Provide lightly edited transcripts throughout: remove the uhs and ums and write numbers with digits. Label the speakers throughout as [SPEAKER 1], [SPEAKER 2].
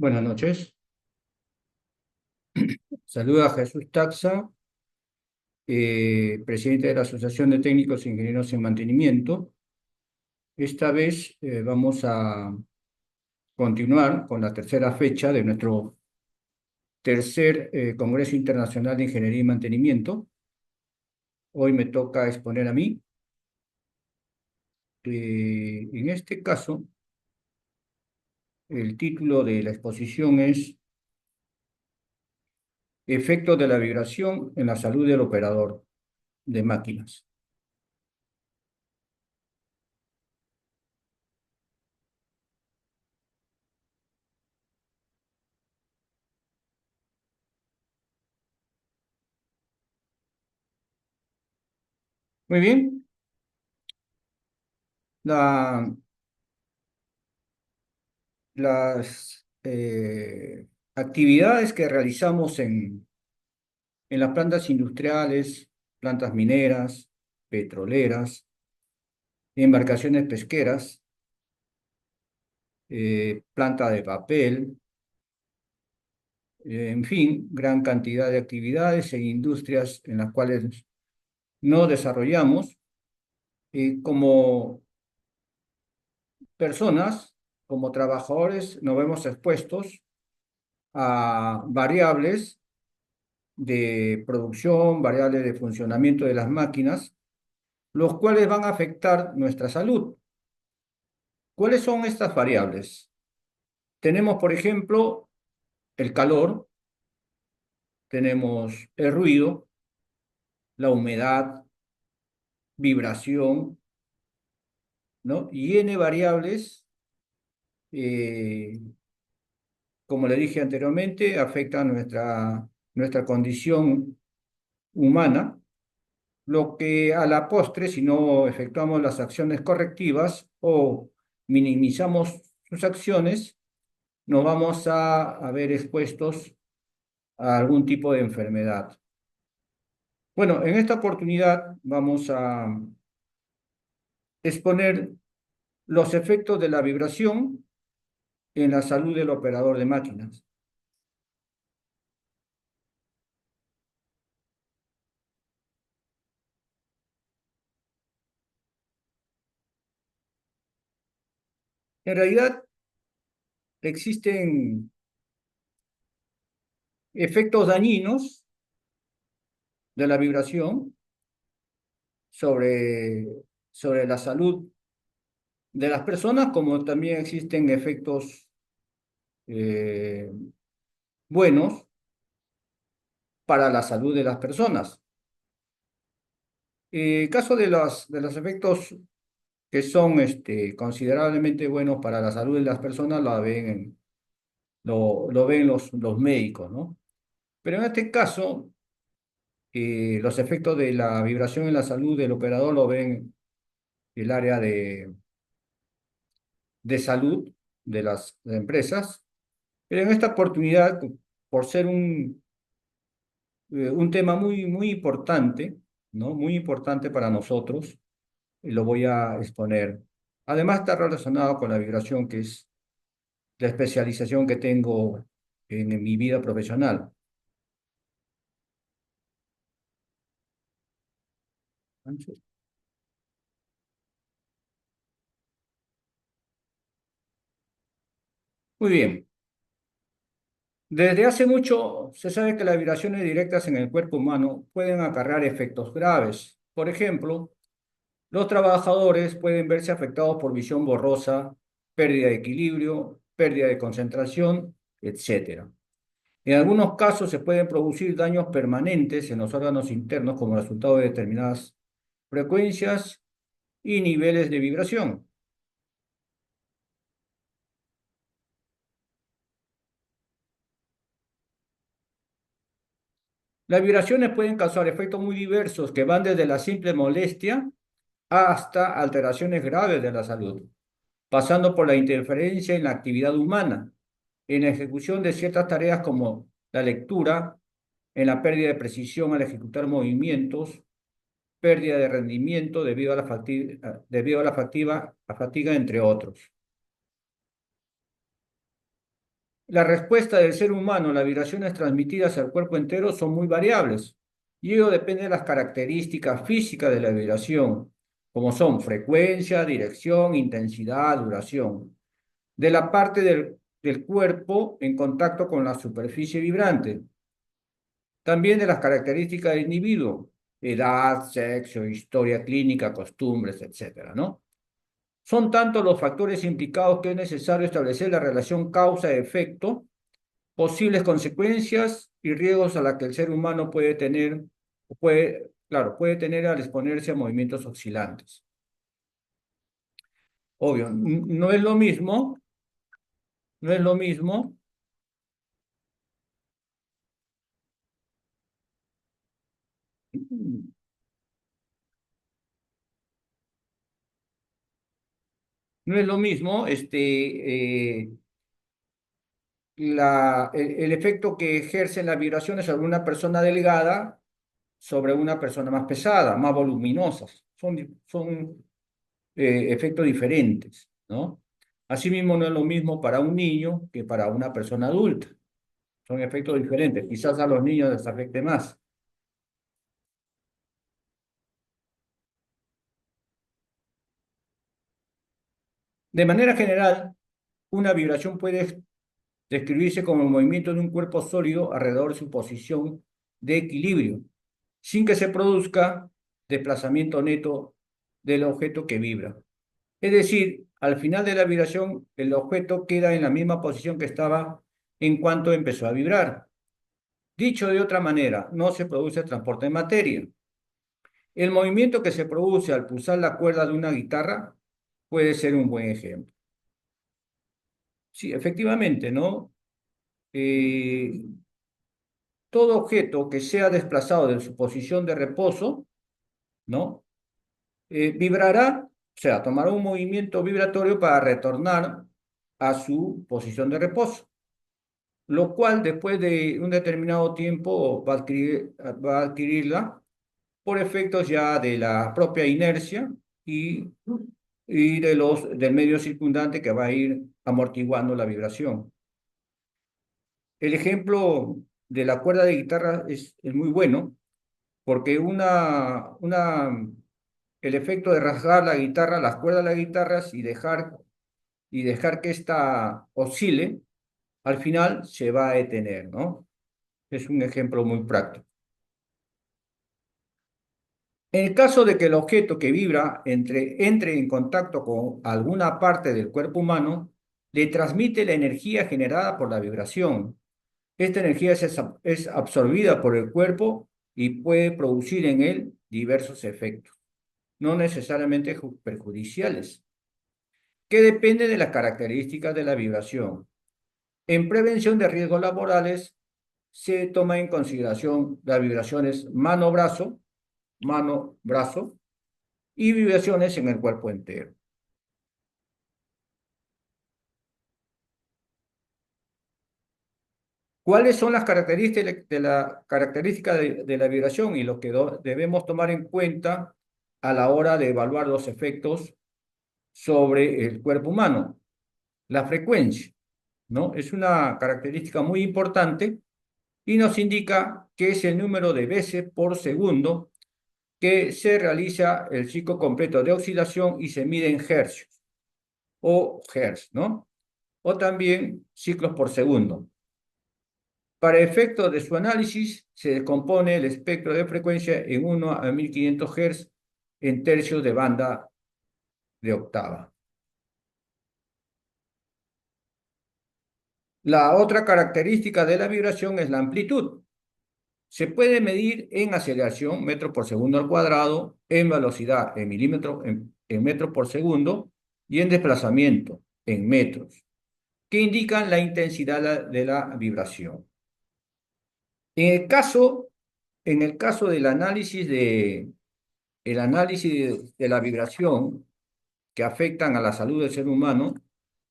[SPEAKER 1] Buenas noches. Saluda a Jesús Taxa, presidente de la Asociación de Técnicos e Ingenieros en Mantenimiento. Esta vez vamos a continuar con la tercera fecha de nuestro tercer Congreso Internacional de Ingeniería y Mantenimiento. Hoy me toca exponer a mí. En este caso, el título de la exposición es Efectos de la vibración en la salud del operador de máquinas. Muy bien. La las actividades que realizamos en las plantas industriales, plantas mineras, petroleras, embarcaciones pesqueras, planta de papel, en fin, gran cantidad de actividades en industrias en las cuales no desarrollamos. Como personas, como trabajadores, nos vemos expuestos a variables de producción, variables de funcionamiento de las máquinas, los cuales van a afectar nuestra salud. ¿Cuáles son estas variables? Tenemos, por ejemplo, el calor, tenemos el ruido, la humedad, vibración, ¿no? Y N variables, eh, como le dije anteriormente, afectan nuestra condición humana, lo que a la postre, si no efectuamos las acciones correctivas o minimizamos sus acciones, nos vamos a ver expuestos a algún tipo de enfermedad. Bueno, en esta oportunidad vamos a exponer los efectos de la vibración en la salud del operador de máquinas. En realidad existen efectos dañinos de la vibración sobre, sobre la salud de las personas, como también existen efectos eh, buenos para la salud de las personas. En caso de los efectos que son considerablemente buenos para la salud de las personas, lo ven los médicos, ¿no? Pero en este caso, los efectos de la vibración en la salud del operador lo ven el área de salud de las empresas. Pero en esta oportunidad, por ser un tema muy importante, ¿no? Muy importante para nosotros, lo voy a exponer. Además, está relacionado con la vibración, que es la especialización que tengo en mi vida profesional. Muy bien. Desde hace mucho se sabe que las vibraciones directas en el cuerpo humano pueden acarrear efectos graves. Por ejemplo, los trabajadores pueden verse afectados por visión borrosa, pérdida de equilibrio, pérdida de concentración, etcétera. En algunos casos se pueden producir daños permanentes en los órganos internos como resultado de determinadas frecuencias y niveles de vibración. Las vibraciones pueden causar efectos muy diversos que van desde la simple molestia hasta alteraciones graves de la salud, pasando por la interferencia en la actividad humana, en la ejecución de ciertas tareas como la lectura, en la pérdida de precisión al ejecutar movimientos, pérdida de rendimiento debido a la fatiga, entre otros. La respuesta del ser humano a las vibraciones transmitidas al cuerpo entero son muy variables y ello depende de las características físicas de la vibración, como son frecuencia, dirección, intensidad, duración, de la parte del cuerpo en contacto con la superficie vibrante, también de las características del individuo, edad, sexo, historia clínica, costumbres, etcétera, ¿no? Son tantos los factores implicados que es necesario establecer la relación causa-efecto, posibles consecuencias y riesgos a la que el ser humano puede tener, puede tener al exponerse a movimientos oscilantes. Obvio, no es lo mismo, no es lo mismo, no es lo mismo el efecto que ejercen las vibraciones sobre una persona delgada sobre una persona más pesada, más voluminosas. Son efectos diferentes, ¿no? Asimismo, no es lo mismo para un niño que para una persona adulta. Son efectos diferentes. Quizás a los niños les afecte más. De manera general, una vibración puede describirse como el movimiento de un cuerpo sólido alrededor de su posición de equilibrio, sin que se produzca desplazamiento neto del objeto que vibra. Es decir, al final de la vibración, el objeto queda en la misma posición que estaba en cuanto empezó a vibrar. Dicho de otra manera, no se produce transporte de materia. El movimiento que se produce al pulsar la cuerda de una guitarra puede ser un buen ejemplo. Sí, efectivamente, ¿no? Eh, Todo objeto que sea desplazado de su posición de reposo, ¿no? Vibrará, o sea, tomará un movimiento vibratorio para retornar a su posición de reposo, lo cual después de un determinado tiempo va a adquirirla por efectos ya de la propia inercia y, del medio circundante que va a ir amortiguando la vibración. El ejemplo de la cuerda de guitarra es muy bueno porque el efecto de rasgar la guitarra, las cuerdas de las guitarras y dejar que ésta oscile, al final se va a detener, ¿no? Es un ejemplo muy práctico. En el caso de que el objeto que vibra entre en contacto con alguna parte del cuerpo humano, le transmite la energía generada por la vibración. Esta energía es absorbida por el cuerpo y puede producir en él diversos efectos, no necesariamente perjudiciales, que dependen de las características de la vibración. En prevención de riesgos laborales se toma en consideración las vibraciones mano-brazo y vibraciones en el cuerpo entero. ¿Cuáles son las características de la vibración y lo que debemos tomar en cuenta a la hora de evaluar los efectos sobre el cuerpo humano? La frecuencia, ¿no? Es una característica muy importante y nos indica que es el número de veces por segundo que se realiza el ciclo completo de oscilación y se mide en hercios o hertz, ¿no? O también ciclos por segundo. Para efectos de su análisis, se descompone el espectro de frecuencia en 1 a 1500 Hz en tercios de banda de octava. La otra característica de la vibración es la amplitud. Se puede medir en aceleración, metro por segundo al cuadrado, en velocidad, en metro por segundo, y en desplazamiento, en metros, que indican la intensidad de la vibración. En el caso, en el caso del el análisis de la vibración que afectan a la salud del ser humano,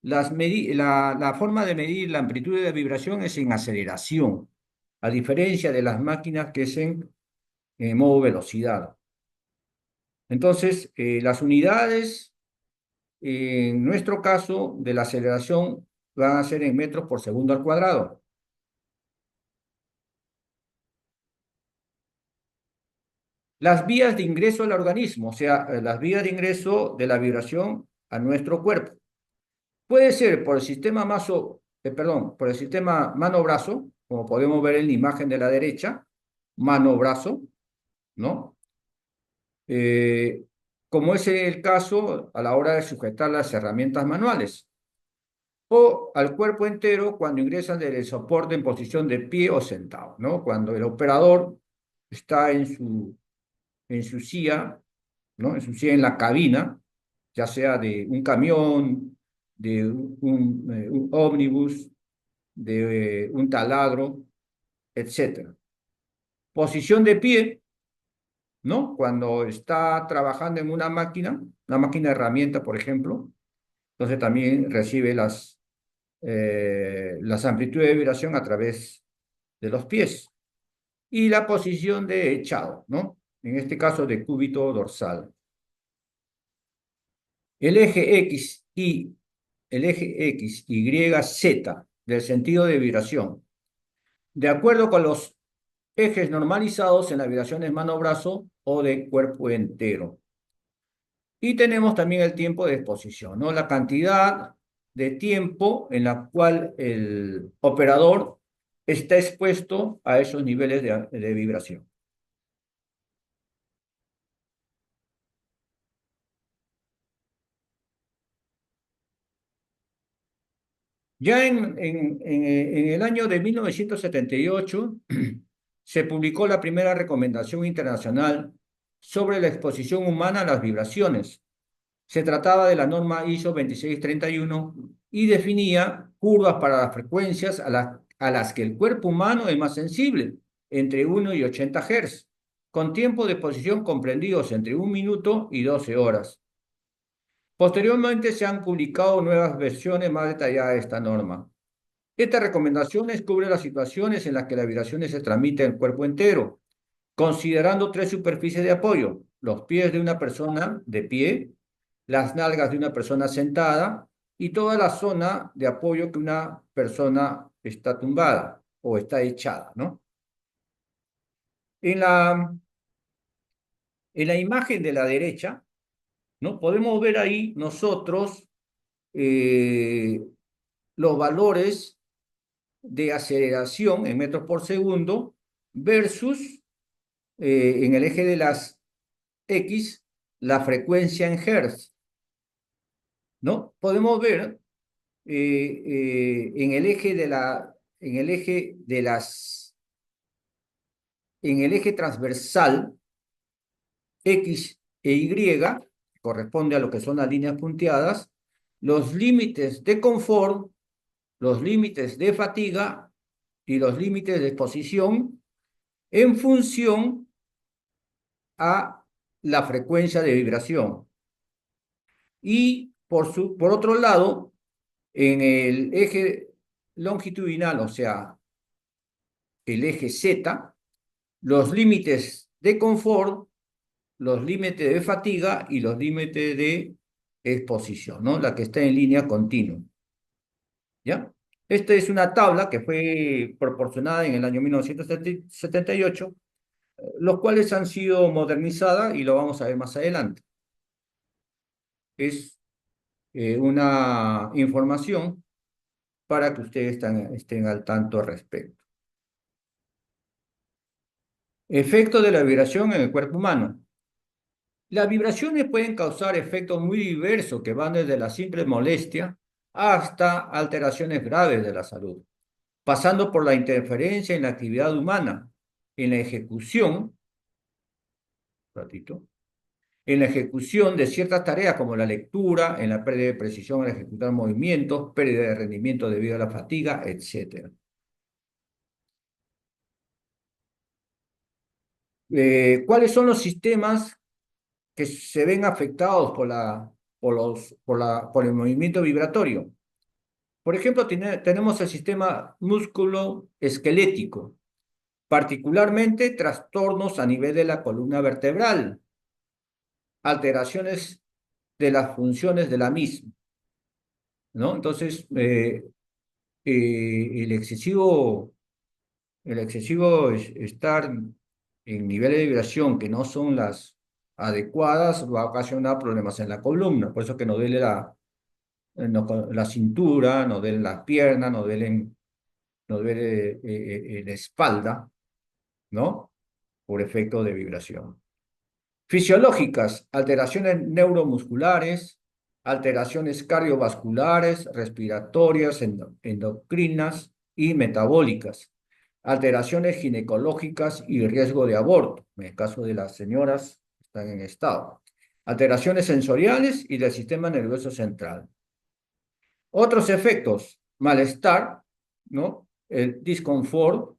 [SPEAKER 1] la forma de medir la amplitud de la vibración es en aceleración, a diferencia de las máquinas que es en modo velocidad. Entonces, las unidades, en nuestro caso, de la aceleración van a ser en metros por segundo al cuadrado. Las vías de ingreso al organismo, o sea, las vías de ingreso de la vibración a nuestro cuerpo. Puede ser por el sistema por el sistema mano-brazo, como podemos ver en la imagen de la derecha, mano-brazo, ¿no? Eh, Como es el caso a la hora de sujetar las herramientas manuales, o al cuerpo entero cuando ingresan del soporte en posición de pie o sentado, ¿no? Cuando el operador está en su silla, ¿no? En su silla en la cabina, ya sea de un camión, de un ómnibus, de un taladro, etcétera. Posición de pie, ¿no? Cuando está trabajando en una máquina herramienta, por ejemplo, entonces también recibe las amplitudes de vibración a través de los pies. Y la posición de echado, ¿no? En este caso de cúbito dorsal. El eje X y el eje X, Y, Z del sentido de vibración, de acuerdo con los ejes normalizados en las vibraciones mano-brazo o de cuerpo entero. Y tenemos también el tiempo de exposición, ¿no? La cantidad de tiempo en la cual el operador está expuesto a esos niveles de vibración. Ya en el año de 1978 se publicó la primera recomendación internacional sobre la exposición humana a las vibraciones. Se trataba de la norma ISO 2631 y definía curvas para las frecuencias a las que el cuerpo humano es más sensible, entre 1 y 80 Hz, con tiempo de exposición comprendidos entre 1 minuto y 12 horas. Posteriormente se han publicado nuevas versiones más detalladas de esta norma. Esta recomendación cubre las situaciones en las que las vibraciones se transmiten al cuerpo entero, considerando tres superficies de apoyo: los pies de una persona de pie, las nalgas de una persona sentada y toda la zona de apoyo que una persona está tumbada o está echada, ¿no? En la, en la imagen de la derecha, ¿no? Podemos ver ahí nosotros eh, los valores de aceleración en metros por segundo versus en el eje de las X la frecuencia en Hertz, ¿no? Podemos ver en el eje en el eje en el eje transversal X e Y, corresponde a lo que son las líneas punteadas, los límites de confort, los límites de fatiga y los límites de exposición en función a la frecuencia de vibración. Y por otro lado, en el eje longitudinal, o sea, el eje Z, los límites de confort, los límites de fatiga y los límites de exposición, ¿no? La que está en línea continua, ¿ya? Esta es una tabla que fue proporcionada en el año 1978, los cuales han sido modernizadas y lo vamos a ver más adelante. Es una información para que ustedes estén al tanto al respecto. Efecto de la vibración en el cuerpo humano. Las vibraciones pueden causar efectos muy diversos que van desde la simple molestia hasta alteraciones graves de la salud, pasando por la interferencia en la actividad humana, en la ejecución, ratito, en la ejecución de ciertas tareas como la lectura, en la pérdida de precisión al ejecutar movimientos, pérdida de rendimiento debido a la fatiga, etc. ¿Cuáles son los sistemas que se ven afectados por el movimiento vibratorio? Por ejemplo, tenemos el sistema músculo-esquelético, particularmente trastornos a nivel de la columna vertebral, alteraciones de las funciones de la misma, ¿no? Entonces, el excesivo estar en niveles de vibración que no son las adecuadas va a ocasionar problemas en la columna. Por eso que nos duele la cintura, nos duelen las piernas, nos duele la espalda, ¿no? Por efecto de vibración. Fisiológicas, alteraciones neuromusculares, alteraciones cardiovasculares, respiratorias, endocrinas y metabólicas, alteraciones ginecológicas y riesgo de aborto, en el caso de las señoras que están en estado, alteraciones sensoriales y del sistema nervioso central. Otros efectos, malestar, ¿no? El disconfort,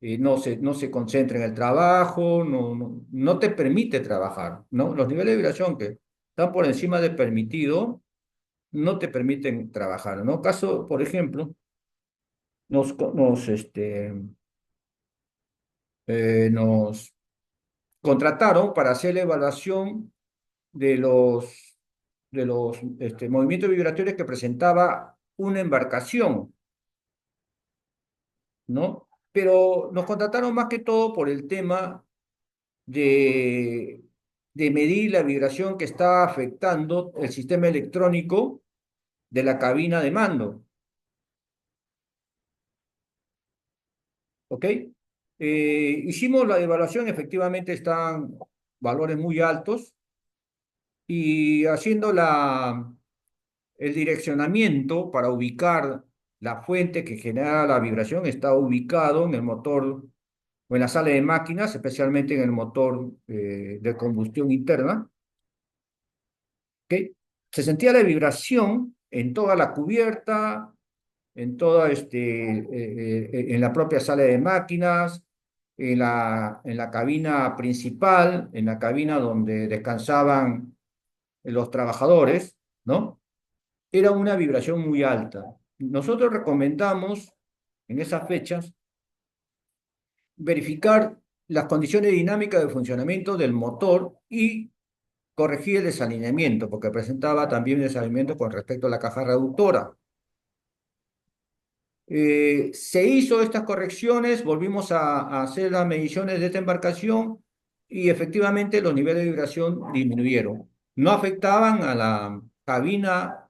[SPEAKER 1] no se concentra en el trabajo, no te permite trabajar, ¿no? Los niveles de vibración que están por encima del permitido no te permiten trabajar, ¿no? Caso, por ejemplo, nos contrataron para hacer la evaluación de los movimientos vibratorios que presentaba una embarcación, ¿no? Pero nos contrataron más que todo por el tema de, de medir la vibración que está afectando el sistema electrónico de la cabina de mando, ¿ok? Hicimos la evaluación, efectivamente están valores muy altos y haciendo el direccionamiento para ubicar la fuente que genera la vibración está ubicado en el motor o en la sala de máquinas, especialmente en el motor de combustión interna. ¿Ok? Se sentía la vibración en toda la cubierta, en toda en la propia sala de máquinas, en la cabina principal, en la cabina donde descansaban los trabajadores, ¿no? Era una vibración muy alta. Nosotros recomendamos en esas fechas verificar las condiciones dinámicas de funcionamiento del motor y corregir el desalineamiento, porque presentaba también desalineamiento con respecto a la caja reductora. Se hizo estas correcciones, volvimos a hacer las mediciones de esta embarcación y efectivamente los niveles de vibración disminuyeron. No afectaban a la cabina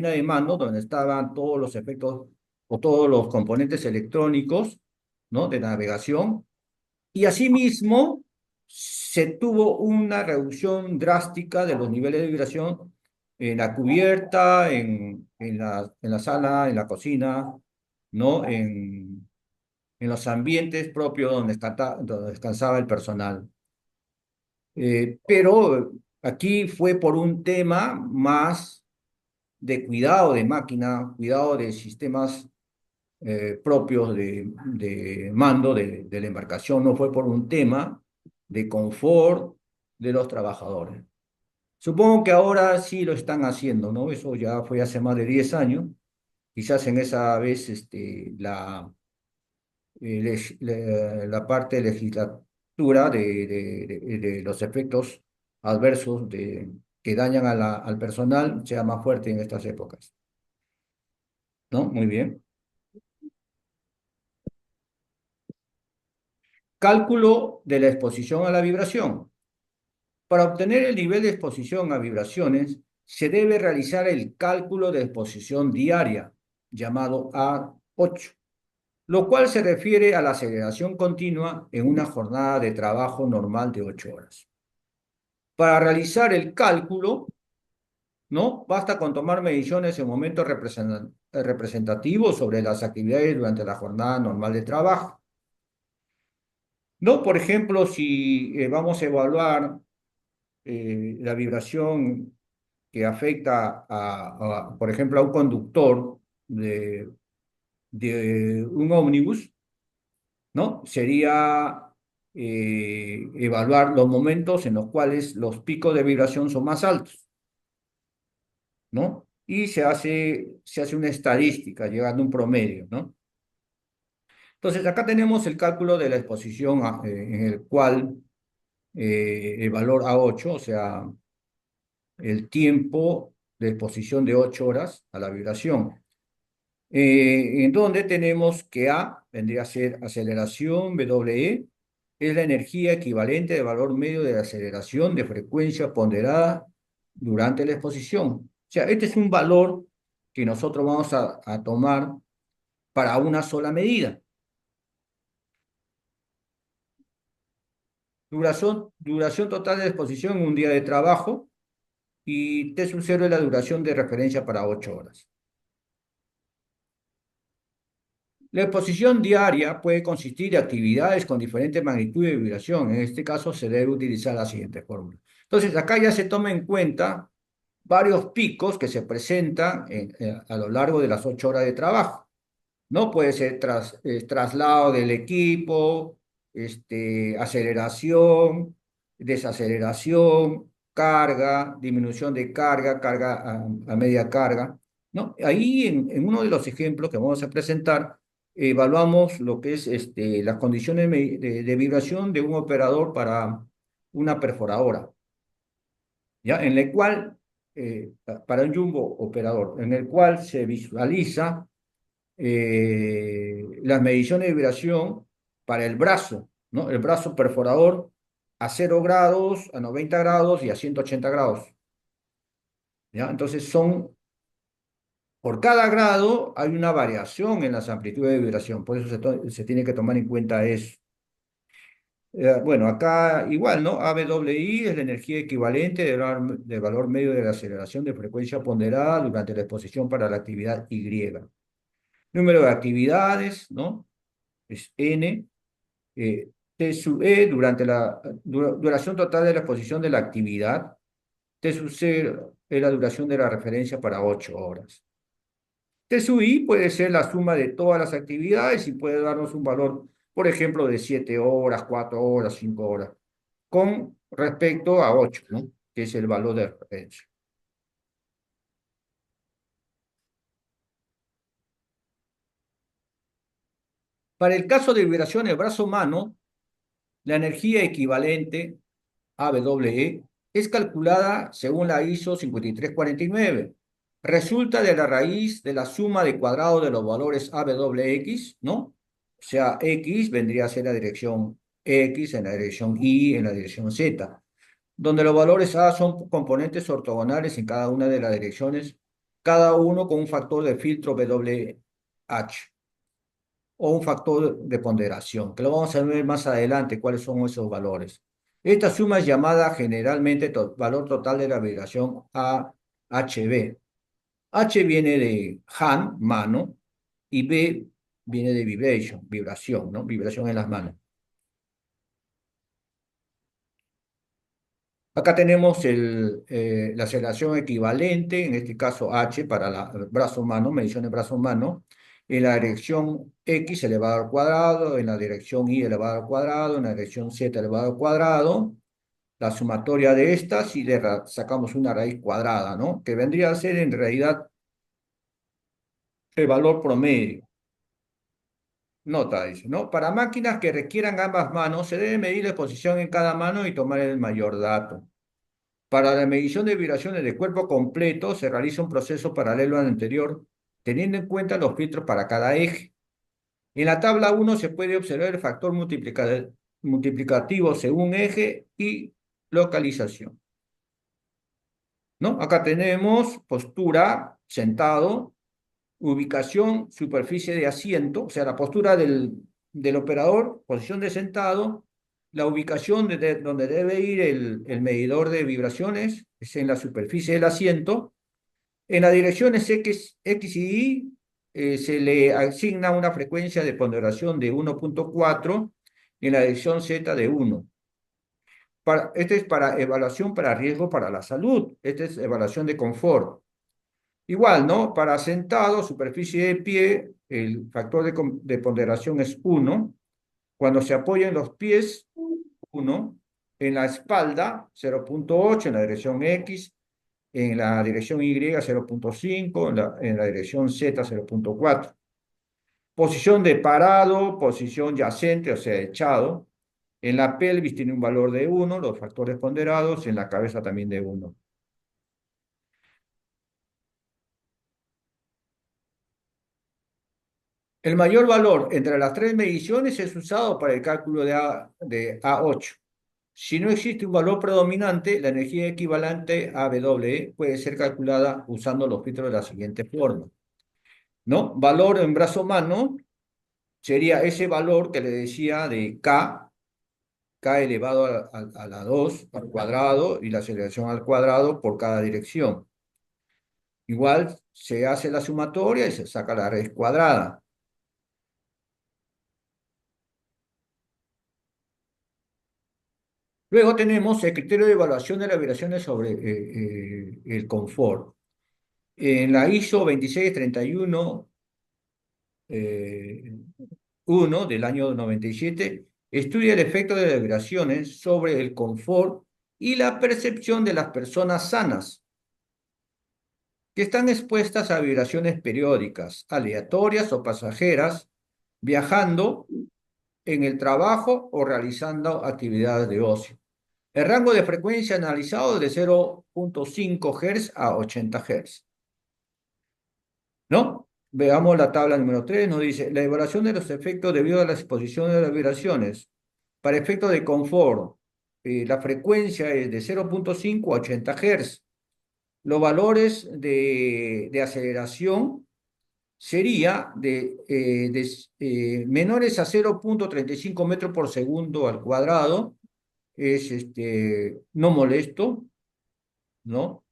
[SPEAKER 1] de mando, donde estaban todos los efectos o todos los componentes electrónicos, ¿no? De navegación. Y asimismo, se tuvo una reducción drástica de los niveles de vibración en la cubierta, en la sala, en la cocina, ¿no? En los ambientes propios donde descansaba el personal. Pero aquí fue por un tema más de cuidado de máquina, cuidado de sistemas propios de mando de la embarcación, no fue por un tema de confort de los trabajadores. Supongo que ahora sí lo están haciendo, ¿no? Eso ya fue hace más de 10 años. Quizás en esa vez la parte legislatura de los efectos adversos que dañan al personal sea más fuerte en estas épocas, ¿no? Muy bien. Cálculo de la exposición a la vibración. Para obtener el nivel de exposición a vibraciones, se debe realizar el cálculo de exposición diaria, llamado A8, lo cual se refiere a la aceleración continua en una jornada de trabajo normal de 8 horas. Para realizar el cálculo, ¿no? Basta con tomar mediciones en momentos representativos sobre las actividades durante la jornada normal de trabajo. ¿No? Por ejemplo, si vamos a evaluar la vibración que afecta por ejemplo, a un conductor de un ómnibus, ¿no? Sería evaluar los momentos en los cuales los picos de vibración son más altos, ¿no? Y se hace una estadística, llegando a un promedio, ¿no? Entonces, acá tenemos el cálculo de la exposición en el cual el valor A8, o sea, el tiempo de exposición de 8 horas a la vibración. En donde tenemos que A vendría a ser aceleración, WE, es la energía equivalente del valor medio de la aceleración de frecuencia ponderada durante la exposición. O sea, este es un valor que nosotros vamos a tomar para una sola medida. Duración total de exposición en un día de trabajo y T sub 0 es la duración de referencia para 8 horas. La exposición diaria puede consistir de actividades con diferentes magnitudes de vibración. En este caso se debe utilizar la siguiente fórmula. Entonces, acá ya se toma en cuenta varios picos que se presentan a lo largo de las 8 horas de trabajo. ¿No? Puede ser traslado del equipo, aceleración, desaceleración, carga, disminución de carga, carga a media carga, ¿no? Ahí en uno de los ejemplos que vamos a presentar, evaluamos lo que es las condiciones de vibración de un operador para una perforadora, ¿ya? En el cual, para un jumbo operador, en el cual se visualiza las mediciones de vibración para el brazo, ¿no? El brazo perforador a 0 grados, a 90 grados y a 180 grados, ¿ya? Entonces por cada grado hay una variación en las amplitudes de vibración, por eso se tiene que tomar en cuenta eso. Bueno, acá igual, ¿no? ABWI es la energía equivalente del valor medio de la aceleración de frecuencia ponderada durante la exposición para la actividad Y. Número de actividades, ¿no? Es N. T sub E durante la duración total de la exposición de la actividad. T sub C es la duración de la referencia para 8 horas. T sub I puede ser la suma de todas las actividades y puede darnos un valor, por ejemplo, de 7 horas, 4 horas, 5 horas, con respecto a 8, ¿no? Que es el valor de referencia. Para el caso de vibración del brazo humano, la energía equivalente AWE es calculada según la ISO 5349. Resulta de la raíz de la suma de cuadrado de los valores AWX, ¿no? O sea, X vendría a ser la dirección X, en la dirección Y, en la dirección Z, donde los valores A son componentes ortogonales en cada una de las direcciones, cada uno con un factor de filtro WH o un factor de ponderación, que lo vamos a ver más adelante cuáles son esos valores. Esta suma es llamada generalmente valor total de la vibración AHV. H viene de hand, mano, y V viene de vibration, vibración, ¿no? Vibración en las manos. Acá tenemos la aceleración equivalente, en este caso H para el brazo humano, medición del brazo humano, en la dirección X elevado al cuadrado, en la dirección Y elevado al cuadrado, en la dirección Z elevado al cuadrado, la sumatoria de estas y sacamos una raíz cuadrada, ¿no? Que vendría a ser en realidad el valor promedio. Nota, dice, ¿no? Para máquinas que requieran ambas manos, se debe medir la posición en cada mano y tomar el mayor dato. Para la medición de vibraciones de cuerpo completo se realiza un proceso paralelo al anterior, teniendo en cuenta los filtros para cada eje. En la tabla 1 se puede observar el factor multiplicativo según eje y localización, ¿no? Acá tenemos postura, sentado, ubicación, superficie de asiento, o sea, la postura del operador, posición de sentado, la ubicación donde debe ir el medidor de vibraciones, es en la superficie del asiento. En las direcciones X y Y se le asigna una frecuencia de ponderación de 1.4, en la dirección Z de 1. Este es para evaluación para riesgo para la salud, esta es evaluación de confort. Igual, ¿no? Para sentado, superficie de pie, el factor de ponderación es 1. Cuando se apoyan los pies, 1. En la espalda, 0.8, en la dirección X. En la dirección Y, 0.5. En la dirección Z, 0.4. Posición de parado, posición yacente, o sea, echado. En la pelvis tiene un valor de 1, los factores ponderados. En la cabeza también de 1. El mayor valor entre las tres mediciones es usado para el cálculo de A8. Si no existe un valor predominante, la energía equivalente a W puede ser calculada usando los filtros de la siguiente forma, ¿no? Valor en brazo mano sería ese valor que le decía de K elevado a la 2 al cuadrado y la aceleración al cuadrado por cada dirección. Igual se hace la sumatoria y se saca la raíz cuadrada. Luego tenemos el criterio de evaluación de las vibraciones sobre el confort. En la ISO 2631 eh, 1 del año 97, estudia el efecto de las vibraciones sobre el confort y la percepción de las personas sanas, que están expuestas a vibraciones periódicas, aleatorias o pasajeras, viajando en el trabajo o realizando actividades de ocio. El rango de frecuencia analizado es de 0.5 Hz a 80 Hz, ¿no? Veamos la tabla número 3, nos dice, la evaluación de los efectos debido a la exposición de las vibraciones. Para efectos de confort, la frecuencia es de 0.5 a 80 Hz. Los valores de aceleración sería menores a 0.35 metros por segundo al cuadrado, es no molesto, ¿no?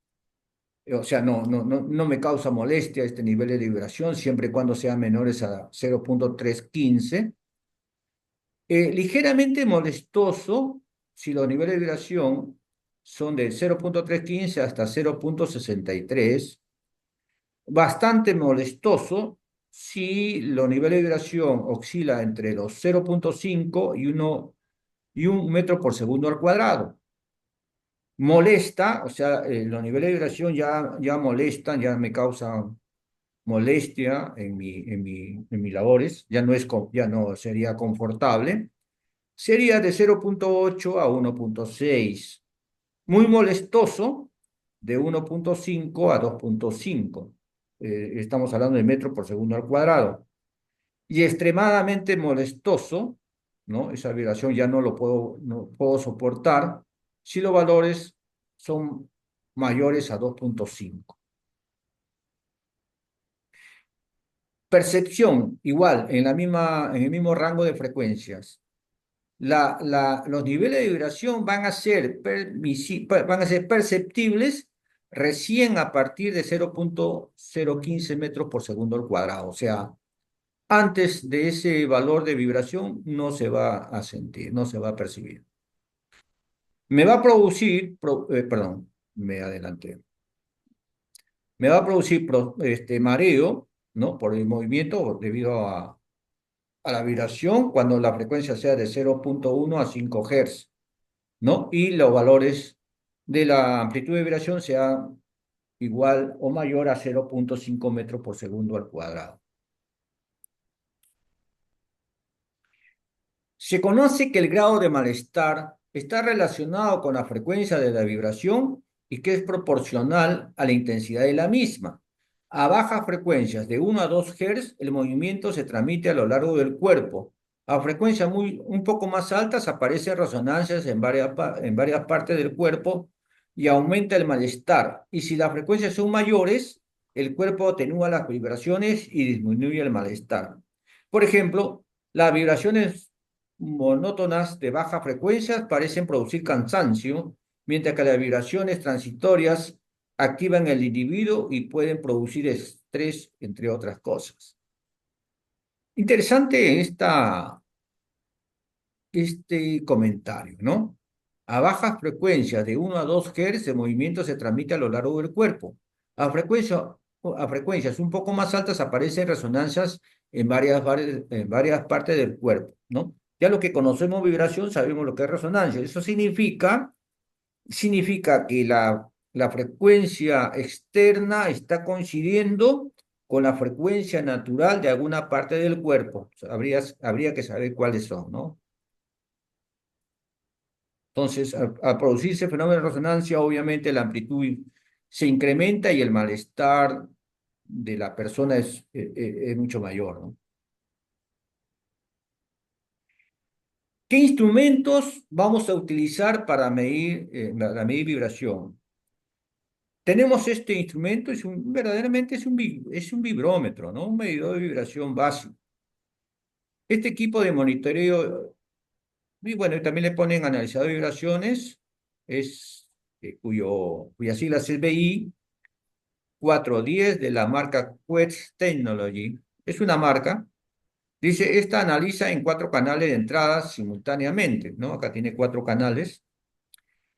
[SPEAKER 1] O sea, no me causa molestia este nivel de vibración, siempre y cuando sean menores a 0.315. Ligeramente molestoso si los niveles de vibración son de 0.315 hasta 0.63. Bastante molestoso si los niveles de vibración oscila entre los 0.5 y 1 metro por segundo al cuadrado. Molesta, o sea, los niveles de vibración ya molestan, ya me causan molestia en mis labores, ya no sería confortable. Sería de 0.8 a 1.6. Muy molestoso, de 1.5 a 2.5. Estamos hablando de metro por segundo al cuadrado. Y extremadamente molestoso, ¿no? Esa vibración ya no puedo soportar si los valores son mayores a 2.5. Percepción, igual, en el mismo rango de frecuencias. Los niveles de vibración van a ser perceptibles recién a partir de 0.015 metros por segundo al cuadrado. O sea, antes de ese valor de vibración no se va a sentir, no se va a percibir. Me va a producir, perdón, me adelanté. Me va a producir mareo, ¿no? Por el movimiento debido a la vibración cuando la frecuencia sea de 0.1 a 5 Hz. ¿No? Y los valores de la amplitud de vibración sean igual o mayor a 0.5 metros por segundo al cuadrado. Se conoce que el grado de malestar está relacionado con la frecuencia de la vibración y que es proporcional a la intensidad de la misma. A bajas frecuencias de 1 a 2 Hz, el movimiento se transmite a lo largo del cuerpo. A frecuencias un poco más altas aparecen resonancias en varias partes del cuerpo y aumenta el malestar. Y si las frecuencias son mayores, el cuerpo atenúa las vibraciones y disminuye el malestar. Por ejemplo, las vibraciones monótonas de baja frecuencia parecen producir cansancio, mientras que las vibraciones transitorias activan el individuo y pueden producir estrés, entre otras cosas. Interesante este comentario, ¿no? A bajas frecuencias de 1 a 2 Hz, el movimiento se transmite a lo largo del cuerpo. A frecuencias un poco más altas aparecen resonancias en varias partes del cuerpo, ¿no? Ya lo que conocemos vibración, sabemos lo que es resonancia. Eso significa que la frecuencia externa está coincidiendo con la frecuencia natural de alguna parte del cuerpo. Habría que saber cuáles son, ¿no? Entonces, al producirse fenómeno de resonancia, obviamente la amplitud se incrementa y el malestar de la persona es mucho mayor, ¿no? ¿Qué instrumentos vamos a utilizar para medir vibración? Tenemos este instrumento, verdaderamente es un vibrómetro, ¿no? Un medidor de vibración básico. Este equipo de monitoreo, y bueno, y también le ponen analizador de vibraciones, cuya sigla es BI 410 de la marca Quest Technology. Es una marca. Dice, esta analiza en 4 canales de entrada simultáneamente, ¿no? Acá tiene 4 canales.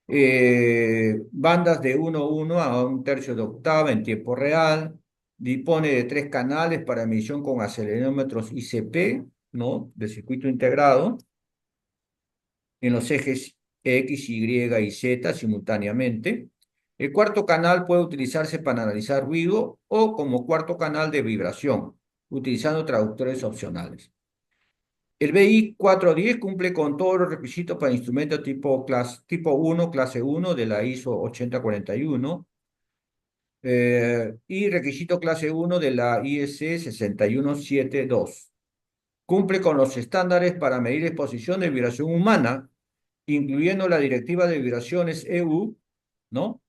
[SPEAKER 1] Bandas de 1,1 a 1/3 de octava en tiempo real. Dispone de 3 canales para emisión con acelerómetros ICP, ¿no? De circuito integrado, en los ejes X, Y y Z simultáneamente. El cuarto canal puede utilizarse para analizar ruido o como cuarto canal de vibración, utilizando traductores opcionales. El BI 410 cumple con todos los requisitos para instrumentos tipo 1, clase 1 de la ISO 8041 y requisito clase 1 de la IEC 6172. Cumple con los estándares para medir exposición de vibración humana, incluyendo la Directiva de Vibraciones EU, ¿no?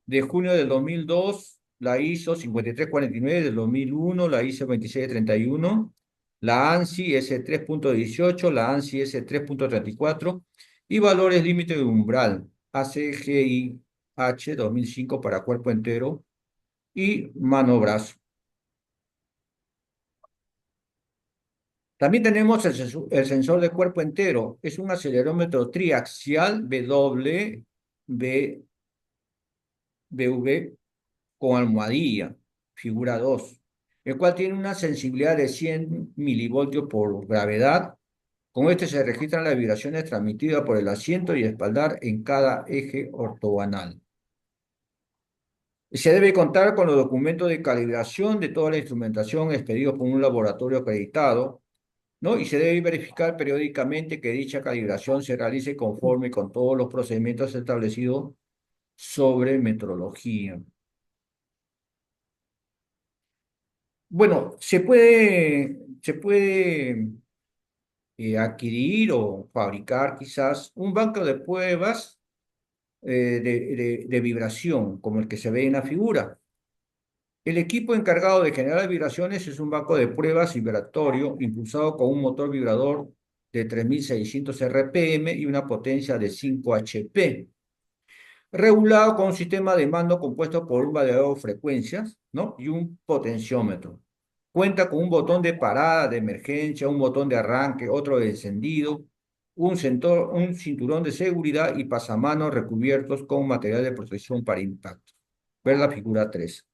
[SPEAKER 1] De junio del 2002, la ISO 5349 del 2001, la ISO 2631, la ANSI S3.18, la ANSI S3.34 y valores límite de umbral ACGIH 2005 para cuerpo entero y mano-brazo. También tenemos el sensor de cuerpo entero. Es un acelerómetro triaxial BV con almohadilla, figura 2, el cual tiene una sensibilidad de 100 milivoltios por gravedad. Con este se registran las vibraciones transmitidas por el asiento y espaldar en cada eje ortogonal. Se debe contar con los documentos de calibración de toda la instrumentación expedidos por un laboratorio acreditado, ¿no? Y se debe verificar periódicamente que dicha calibración se realice conforme con todos los procedimientos establecidos sobre metrología. Bueno, se puede adquirir o fabricar quizás un banco de pruebas de vibración, como el que se ve en la figura. El equipo encargado de generar vibraciones es un banco de pruebas vibratorio impulsado con un motor vibrador de 3600 RPM y una potencia de 5 HP, regulado con un sistema de mando compuesto por un variador de frecuencias, ¿no? Y un potenciómetro. Cuenta con un botón de parada, de emergencia, un botón de arranque, otro de encendido, un cinturón de seguridad y pasamanos recubiertos con material de protección para impacto. Ver la figura 3.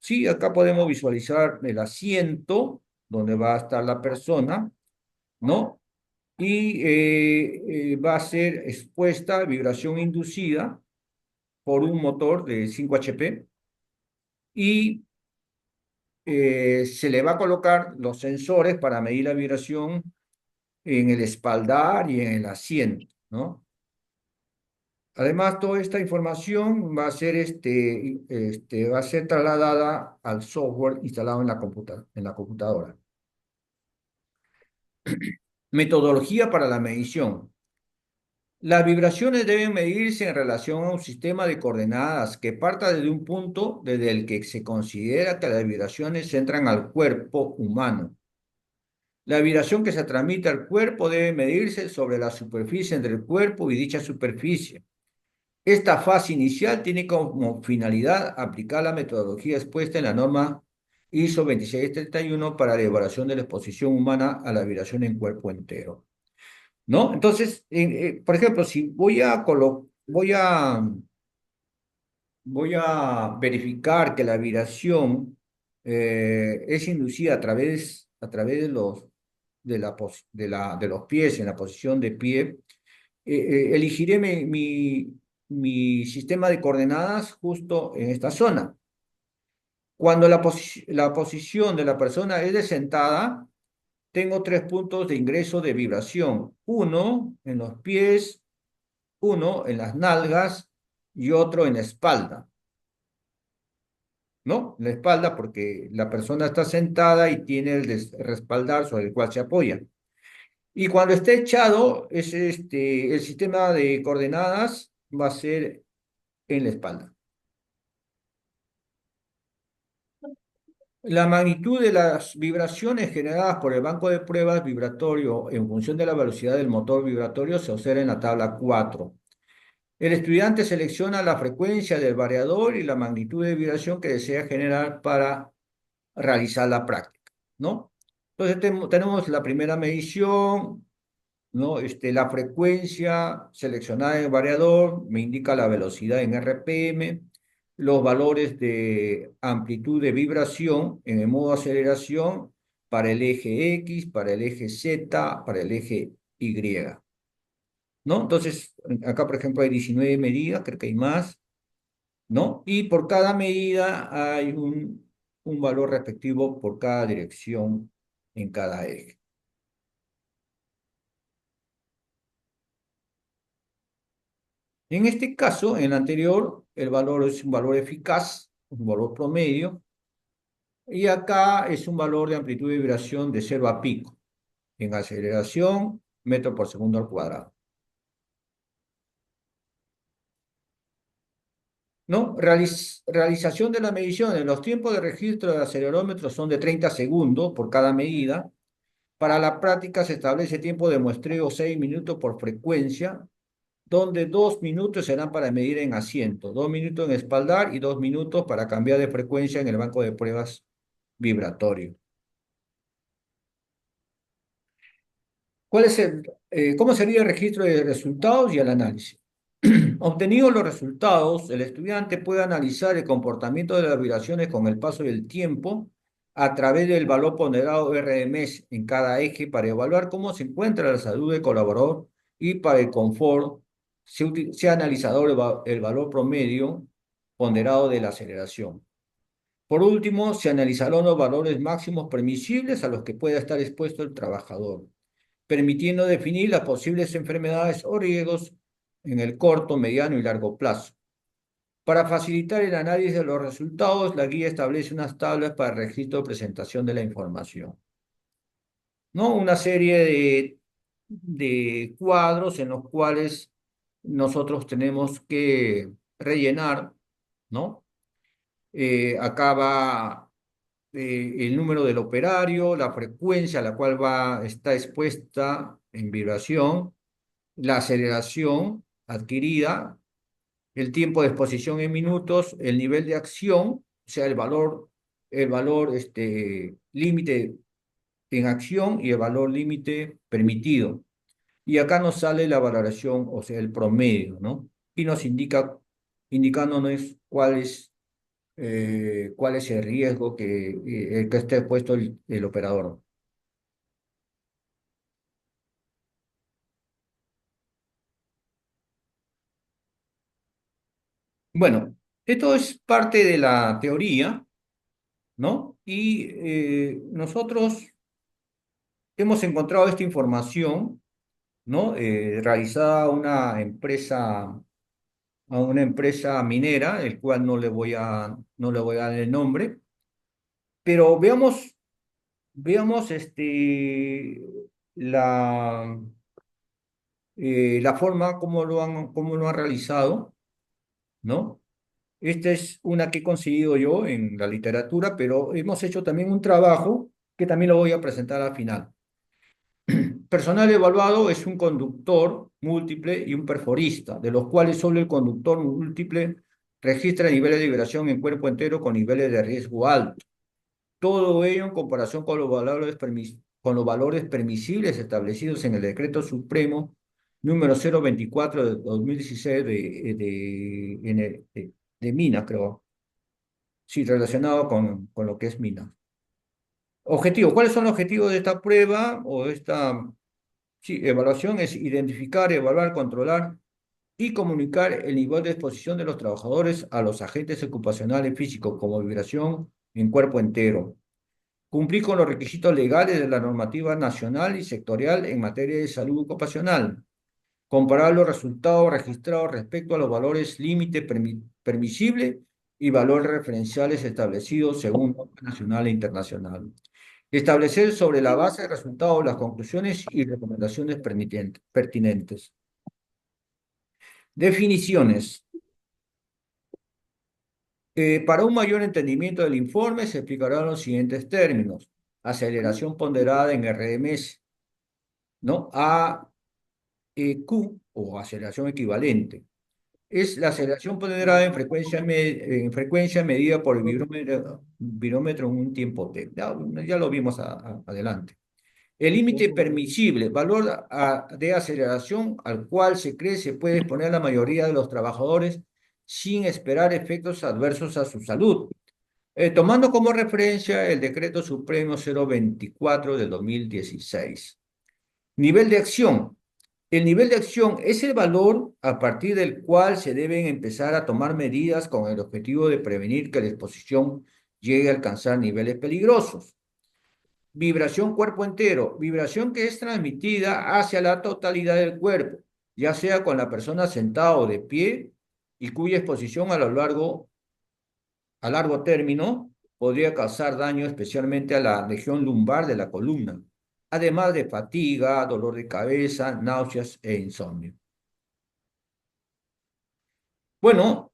[SPEAKER 1] Sí, acá podemos visualizar el asiento donde va a estar la persona, ¿no? Y va a ser expuesta a vibración inducida por un motor de 5 HP y se le va a colocar los sensores para medir la vibración en el espaldar y en el asiento, ¿no? Además, toda esta información va a ser trasladada al software instalado en la computadora. Metodología para la medición. Las vibraciones deben medirse en relación a un sistema de coordenadas que parta desde un punto desde el que se considera que las vibraciones entran al cuerpo humano. La vibración que se transmite al cuerpo debe medirse sobre la superficie entre el cuerpo y dicha superficie. Esta fase inicial tiene como finalidad aplicar la metodología expuesta en la norma ISO 2631 para la evaluación de la exposición humana a la vibración en cuerpo entero, ¿no? Entonces, por ejemplo, si voy a verificar que la vibración es inducida a través de los pies, en la posición de pie, elegiré mi sistema de coordenadas justo en esta zona. Cuando la posición de la persona es de sentada, tengo 3 puntos de ingreso de vibración. Uno en los pies, uno en las nalgas y otro en la espalda, ¿no? La espalda porque la persona está sentada y tiene el respaldar sobre el cual se apoya. Y cuando esté echado, el sistema de coordenadas va a ser en la espalda. La magnitud de las vibraciones generadas por el banco de pruebas vibratorio en función de la velocidad del motor vibratorio se observa en la tabla 4. El estudiante selecciona la frecuencia del variador y la magnitud de vibración que desea generar para realizar la práctica, ¿no? Entonces tenemos la primera medición, ¿no? La frecuencia seleccionada en el variador me indica la velocidad en RPM, los valores de amplitud de vibración en el modo aceleración para el eje X, para el eje Z, para el eje Y, ¿no? Entonces, acá, por ejemplo, hay 19 medidas, creo que hay más, ¿no? Y por cada medida hay un valor respectivo por cada dirección en cada eje. En este caso, en el anterior, el valor es un valor eficaz, un valor promedio, y acá es un valor de amplitud de vibración de 0 a pico, en aceleración, metro por segundo al cuadrado. ¿No? Realización de las mediciones. Los tiempos de registro del acelerómetro son de 30 segundos por cada medida. Para la práctica se establece tiempo de muestreo 6 minutos por frecuencia, donde 2 minutos serán para medir en asiento, 2 minutos en espaldar y 2 minutos para cambiar de frecuencia en el banco de pruebas vibratorio. ¿Cómo sería el registro de resultados y el análisis? Obtenidos los resultados, el estudiante puede analizar el comportamiento de las vibraciones con el paso del tiempo a través del valor ponderado RMS en cada eje para evaluar cómo se encuentra la salud del colaborador y para el confort se ha analizado el valor promedio ponderado de la aceleración. Por último, se analizarán los valores máximos permisibles a los que pueda estar expuesto el trabajador, permitiendo definir las posibles enfermedades o riesgos en el corto, mediano y largo plazo. Para facilitar el análisis de los resultados, la guía establece unas tablas para el registro de presentación de la información, ¿no? Una serie de cuadros en los cuales nosotros tenemos que rellenar, ¿no? Acá va el número del operario, la frecuencia a la cual está expuesta en vibración, la aceleración adquirida, el tiempo de exposición en minutos, el nivel de acción, o sea, el valor límite en acción y el valor límite permitido. Y acá nos sale la valoración, o sea, el promedio, ¿no? Y nos indicándonos cuál es el riesgo el que esté expuesto el operador. Bueno, esto es parte de la teoría, ¿no? Y nosotros hemos encontrado esta información, ¿no? Realizada a una empresa minera, el cual no le voy a dar el nombre, pero veamos la, la forma como lo han realizado, ¿no? Esta es una que he conseguido yo en la literatura, pero hemos hecho también un trabajo que también lo voy a presentar al final. Personal evaluado es un conductor múltiple y un perforista, de los cuales solo el conductor múltiple registra niveles de vibración en cuerpo entero con niveles de riesgo alto. Todo ello en comparación con los valores permisibles establecidos en el Decreto Supremo número 024 de 2016 de Minas, creo. Sí, relacionado con lo que es Minas. Objetivo. ¿Cuáles son los objetivos de esta prueba o de esta sí, evaluación? Es identificar, evaluar, controlar y comunicar el nivel de exposición de los trabajadores a los agentes ocupacionales físicos como vibración en cuerpo entero. Cumplir con los requisitos legales de la normativa nacional y sectorial en materia de salud ocupacional. Comparar los resultados registrados respecto a los valores límite permisible y valores referenciales establecidos según norma nacional e internacional. Establecer sobre la base de resultados las conclusiones y recomendaciones pertinentes. Definiciones. Para un mayor entendimiento del informe se explicarán los siguientes términos. Aceleración ponderada en RMS, ¿no? AEQ o aceleración equivalente. Es la aceleración ponderada en frecuencia medida por el virómetro en un tiempo t. Ya lo vimos adelante. El límite permisible, valor de aceleración al cual se cree se puede exponer la mayoría de los trabajadores sin esperar efectos adversos a su salud. Tomando como referencia el Decreto Supremo 024 del 2016. Nivel de acción. El nivel de acción es el valor a partir del cual se deben empezar a tomar medidas con el objetivo de prevenir que la exposición llegue a alcanzar niveles peligrosos. Vibración cuerpo entero. Vibración que es transmitida hacia la totalidad del cuerpo, ya sea con la persona sentada o de pie, y cuya exposición a largo término podría causar daño especialmente a la región lumbar de la columna, además de fatiga, dolor de cabeza, náuseas e insomnio. Bueno,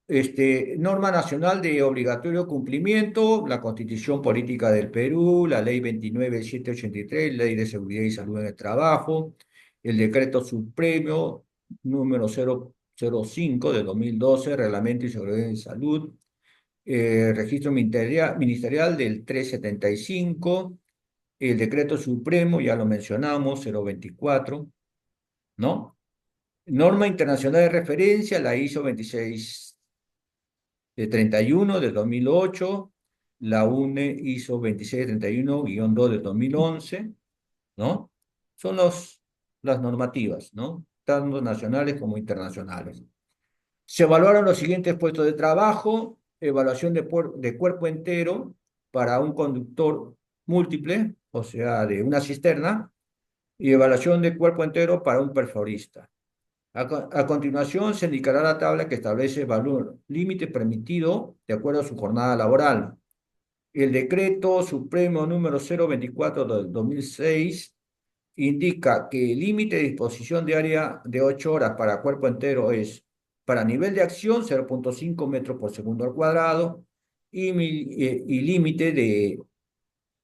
[SPEAKER 1] norma nacional de obligatorio cumplimiento, la Constitución Política del Perú, la Ley 29.783, Ley de Seguridad y Salud en el Trabajo, el Decreto Supremo número 005 de 2012, Reglamento y Seguridad y Salud, Registro Ministerial del 375, el Decreto Supremo, ya lo mencionamos, 024, ¿no? Norma internacional de referencia, la ISO 2631 de 2008, la UNE ISO 2631-2 de 2011, ¿no? Son las normativas, ¿no? Tanto nacionales como internacionales. Se evaluaron los siguientes puestos de trabajo: evaluación de cuerpo entero para un conductor múltiple, o sea, de una cisterna, y evaluación de cuerpo entero para un perforista. A continuación, se indicará la tabla que establece el valor límite permitido de acuerdo a su jornada laboral. El decreto supremo número 024 del 2006 indica que el límite de disposición diaria de 8 horas para cuerpo entero es, para nivel de acción, 0,5 metros por segundo al cuadrado, y límite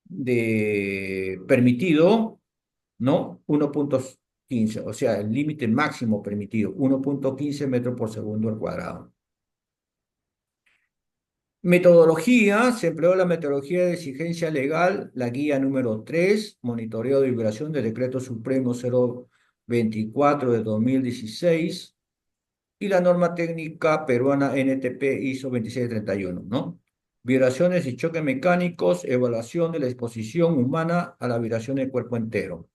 [SPEAKER 1] de permitido, ¿no? 1,15, o sea, el límite máximo permitido, 1,15 metros por segundo al cuadrado. Metodología: se empleó la metodología de exigencia legal, la guía número 3, monitoreo de violación del Decreto Supremo 024 de 2016, y la norma técnica peruana NTP ISO 2631, ¿no? Vibraciones y choques mecánicos, evaluación de la exposición humana a la vibración del cuerpo entero.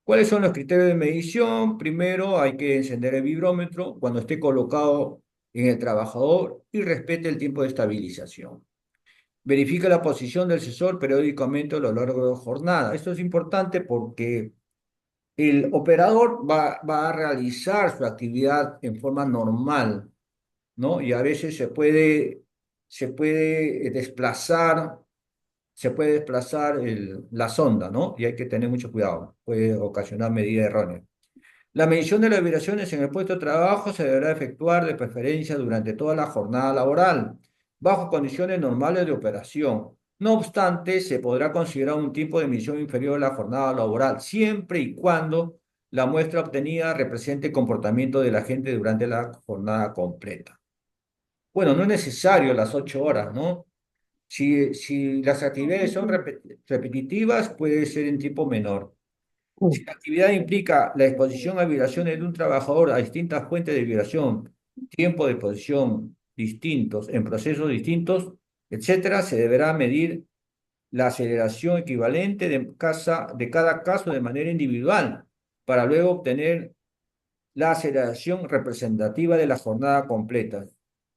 [SPEAKER 1] ¿Cuáles son los criterios de medición? Primero, hay que encender el vibrómetro cuando esté colocado en el trabajador y respete el tiempo de estabilización. Verifica la posición del sensor periódicamente a lo largo de la jornada. Esto es importante porque el operador va a realizar su actividad en forma normal, ¿no? Y a veces se puede desplazar la sonda, ¿no? Y hay que tener mucho cuidado, puede ocasionar medida errónea. La medición de las vibraciones en el puesto de trabajo se deberá efectuar de preferencia durante toda la jornada laboral, bajo condiciones normales de operación. No obstante, se podrá considerar un tiempo de medición inferior a la jornada laboral, siempre y cuando la muestra obtenida represente el comportamiento del agente durante la jornada completa. Bueno, no es necesario las 8 horas, ¿no? Si las actividades son repetitivas, puede ser en tiempo menor. Si la actividad implica la exposición a vibraciones de un trabajador a distintas fuentes de vibración, tiempo de exposición distintos, en procesos distintos, etcétera, se deberá medir la aceleración equivalente de cada caso de manera individual, para luego obtener la aceleración representativa de la jornada completa.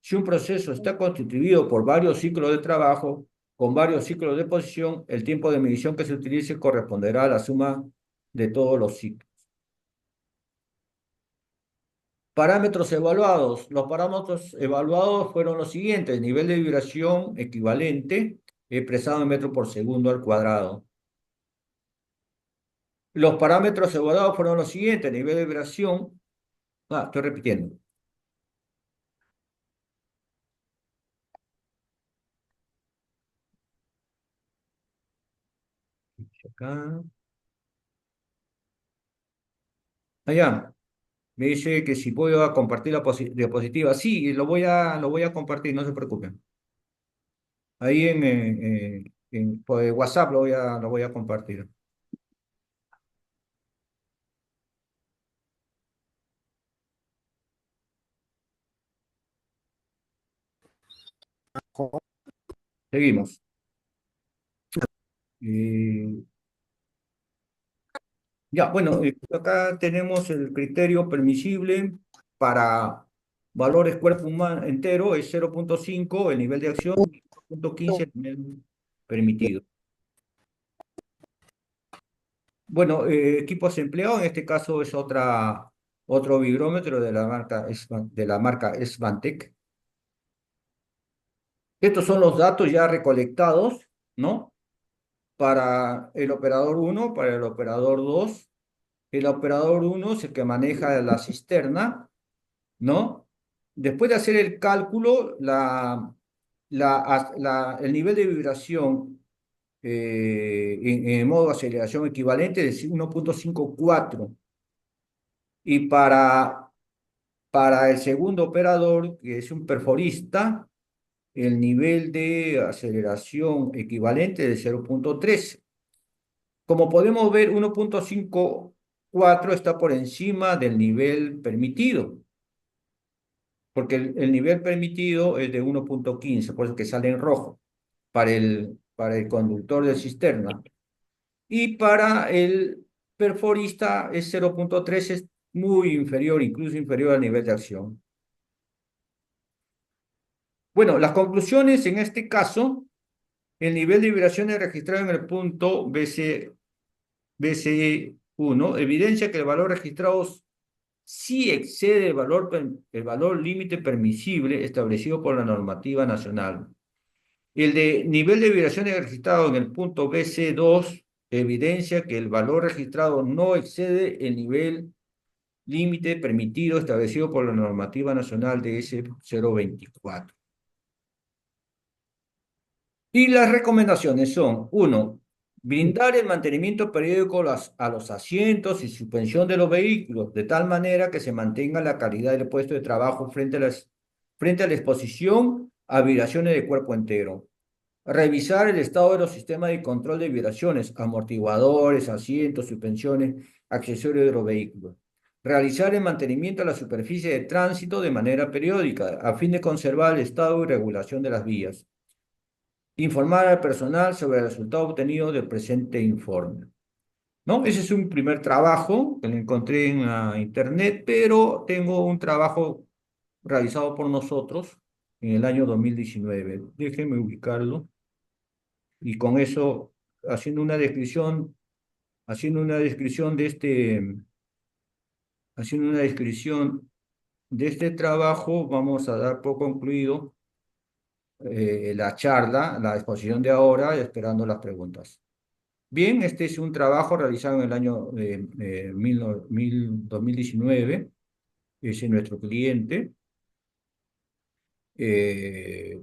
[SPEAKER 1] Si un proceso está constituido por varios ciclos de trabajo, con varios ciclos de posición, el tiempo de medición que se utilice corresponderá a la suma de todos los ciclos. Parámetros evaluados. Los parámetros evaluados fueron los siguientes: nivel de vibración equivalente, expresado en metro por segundo al cuadrado. Los parámetros evaluados fueron los siguientes: nivel de vibración. Estoy repitiendo. Acá. Allá. Me dice que si puedo compartir la diapositiva. Sí, lo voy a compartir, no se preocupen. Ahí por WhatsApp lo voy a compartir. Seguimos. Eh, ya, bueno, acá tenemos el criterio permisible para valores cuerpo humano entero, es 0,5 el nivel de acción, y 0,15 el nivel permitido. Bueno, equipos empleados, en este caso es otro vibrómetro de la marca Svantec. Estos son los datos ya recolectados, ¿no? Para el operador uno, para el operador 2. El operador uno es el que maneja la cisterna, ¿no? Después de hacer el cálculo, el nivel de vibración en modo aceleración equivalente es 1,54. Y para el segundo operador, que es un perforista, el nivel de aceleración equivalente de 0,13. Como podemos ver, 1,54 está por encima del nivel permitido, porque el nivel permitido es de 1,15, por eso que sale en rojo para el conductor de cisterna. Y para el perforista es 0,3, es muy inferior, incluso inferior al nivel de acción. Bueno, las conclusiones en este caso: el nivel de vibraciones registrado en el punto BCE1 evidencia que el valor registrado sí excede el valor límite permisible establecido por la normativa nacional. El de nivel de vibraciones registrado en el punto BC2 evidencia que el valor registrado no excede el nivel límite permitido establecido por la normativa nacional de S024. Y las recomendaciones son: uno, brindar el mantenimiento periódico a los asientos y suspensión de los vehículos, de tal manera que se mantenga la calidad del puesto de trabajo frente a la exposición a vibraciones de cuerpo entero. Revisar el estado de los sistemas de control de vibraciones, amortiguadores, asientos, suspensiones, accesorios de los vehículos. Realizar el mantenimiento de la superficie de tránsito de manera periódica, a fin de conservar el estado y regulación de las vías. Informar al personal sobre el resultado obtenido del presente informe. ¿No? Ese es un primer trabajo que lo encontré en internet, pero tengo un trabajo realizado por nosotros en el año 2019. Déjenme ubicarlo. Y con eso, haciendo una descripción de este trabajo, vamos a dar por concluido la charla, la exposición de ahora, esperando las preguntas. Bien, este es un trabajo realizado en el año 2019, es nuestro cliente. Eh,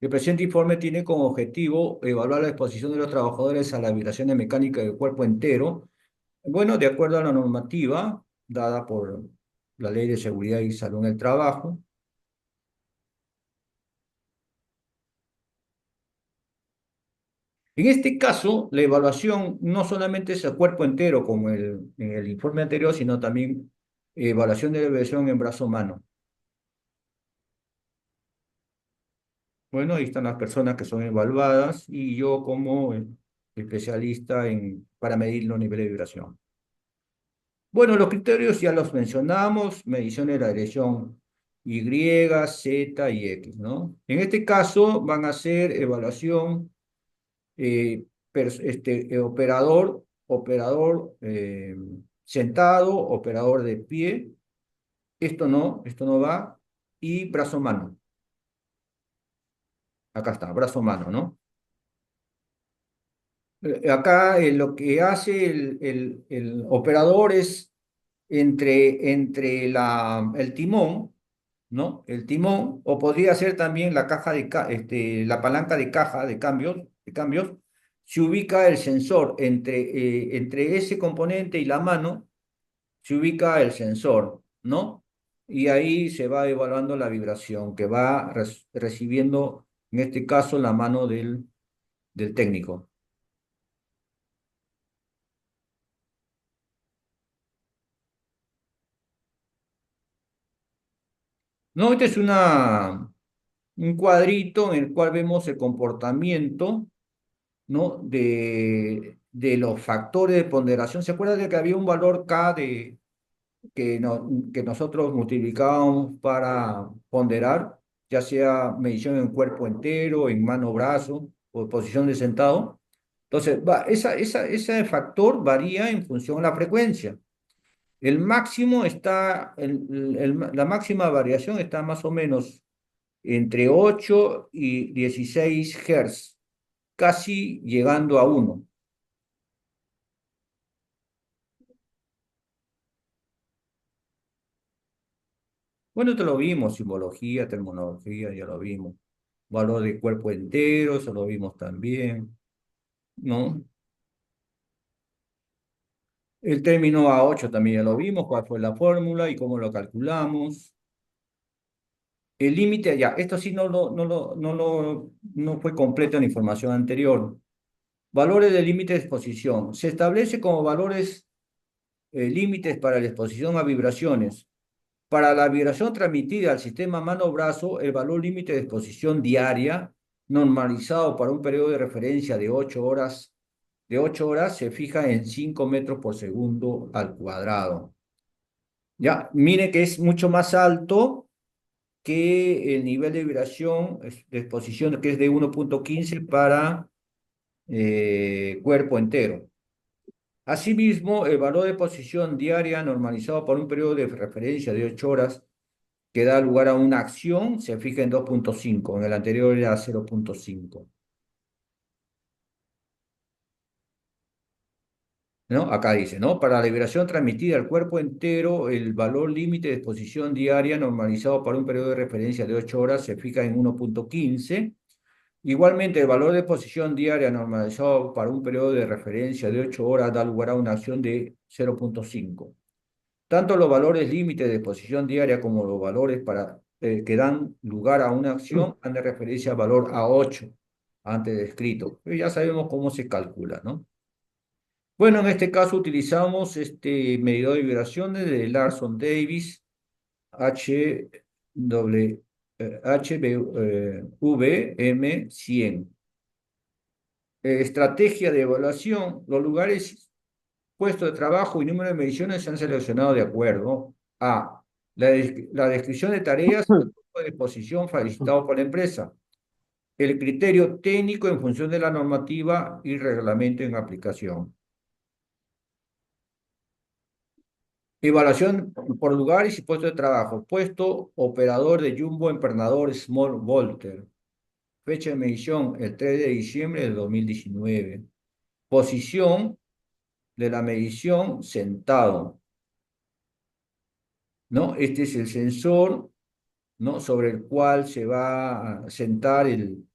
[SPEAKER 1] el presente informe tiene como objetivo evaluar la exposición de los trabajadores a las vibraciones mecánicas del cuerpo entero, bueno, de acuerdo a la normativa dada por la Ley de Seguridad y Salud en el Trabajo. En este caso, la evaluación no solamente es el cuerpo entero, como en el informe anterior, sino también evaluación de la vibración en brazo-mano. Bueno, ahí están las personas que son evaluadas y yo como especialista para medir los niveles de vibración. Bueno, los criterios ya los mencionamos: mediciones de la dirección Y, Z y X, ¿no? En este caso van a ser evaluación operador sentado, operador de pie. Esto no va. y brazo-mano. Acá está, brazo-mano, ¿no? Acá lo que hace el operador es entre el timón, ¿no? El timón, o podría ser también la caja la palanca de caja de cambios, se ubica el sensor entre ese componente y la mano, se ubica el sensor, ¿no? Y ahí se va evaluando la vibración que va recibiendo, en este caso, la mano del técnico. No, este es un cuadrito en el cual vemos el comportamiento, ¿no? de los factores de ponderación. ¿Se acuerda de que había un valor K que nosotros multiplicábamos para ponderar, ya sea medición en cuerpo entero, en mano, brazo o posición de sentado? Entonces, ese factor varía en función de la frecuencia. El máximo está, la máxima variación está más o menos entre 8 y 16 Hz, casi llegando a uno. Bueno, te lo vimos, simbología, terminología, ya lo vimos. Valor de cuerpo entero, eso lo vimos también, ¿no? El término A8 también ya lo vimos, cuál fue la fórmula y cómo lo calculamos. El límite, ya, esto sí no fue completo en la información anterior. Valores de límite de exposición. Se establece como valores límites para la exposición a vibraciones. Para la vibración transmitida al sistema mano-brazo, el valor límite de exposición diaria, normalizado para un periodo de referencia de 8 horas, se fija en 5 metros por segundo al cuadrado. Ya, mire que es mucho más alto que el nivel de vibración de exposición, que es de 1,15 para cuerpo entero. Asimismo, el valor de posición diaria normalizado por un periodo de referencia de 8 horas que da lugar a una acción se fija en 2,5. En el anterior era 0,5. ¿No? Acá dice, ¿no? Para la vibración transmitida al cuerpo entero, el valor límite de exposición diaria normalizado para un periodo de referencia de 8 horas se fija en 1,15. Igualmente, el valor de exposición diaria normalizado para un periodo de referencia de 8 horas da lugar a una acción de 0,5. Tanto los valores límites de exposición diaria como los valores que dan lugar a una acción han de referencia al valor A8 antes descrito. Pero ya sabemos cómo se calcula, ¿no? Bueno, en este caso utilizamos este medidor de vibraciones de Larson Davis HVM100. Estrategia de evaluación. Los lugares, puestos de trabajo y número de mediciones se han seleccionado de acuerdo a la descripción de tareas y el grupo de exposición solicitado por la empresa, el criterio técnico en función de la normativa y reglamento en aplicación. Evaluación por lugares y puestos de trabajo. Puesto operador de Jumbo Empernador Small Volter. Fecha de medición el 3 de diciembre de 2019. Posición de la medición sentado, ¿no? Este es el sensor, ¿no? Sobre el cual se va a sentar el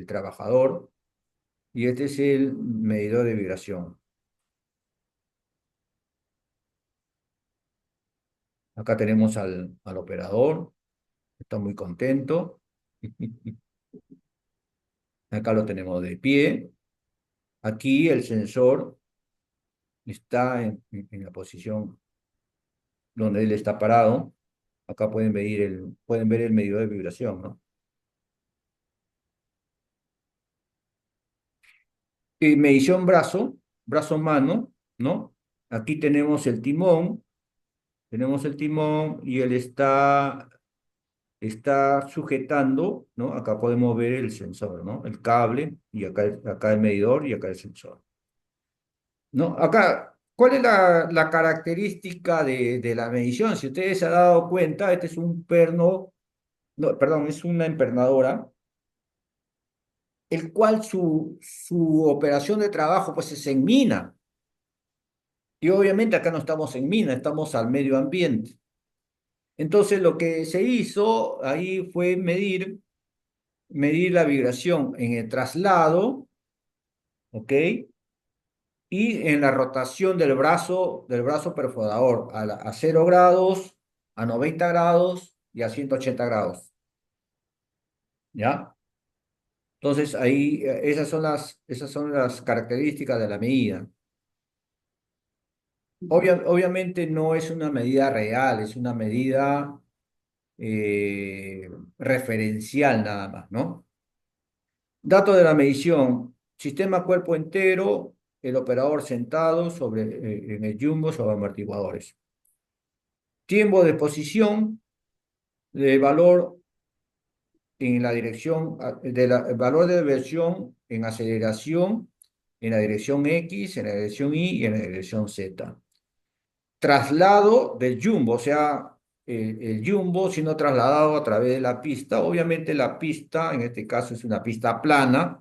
[SPEAKER 1] trabajador, y este es el medidor de vibración. Acá tenemos al operador, está muy contento. Acá lo tenemos de pie. Aquí el sensor está en la posición donde él está parado. Acá pueden ver el medidor de vibración, ¿no? Medición brazo-mano, ¿no? Aquí tenemos el timón y él está sujetando, ¿no? Acá podemos ver el sensor, ¿no? El cable, y acá el medidor y acá el sensor, ¿no? Acá, ¿cuál es la característica de la medición? Si ustedes se han dado cuenta, este es un perno no, perdón, es una empernadora, el cual su operación de trabajo pues es en mina. Y obviamente acá no estamos en mina, estamos al medio ambiente. Entonces lo que se hizo ahí fue medir la vibración en el traslado, ¿ok? Y en la rotación del brazo perforador a 0 grados, a 90 grados y a 180 grados, ¿ya? Entonces ahí esas son las características de la medida. Obviamente no es una medida real, es una medida referencial nada más, ¿no? Datos de la medición. Sistema cuerpo entero, el operador sentado en el jumbo sobre amortiguadores. Tiempo de posición, el valor en la dirección, el valor de versión en aceleración, en la dirección X, en la dirección Y y en la dirección Z. Traslado del jumbo, o sea, el jumbo siendo trasladado a través de la pista. Obviamente la pista, en este caso es una pista plana.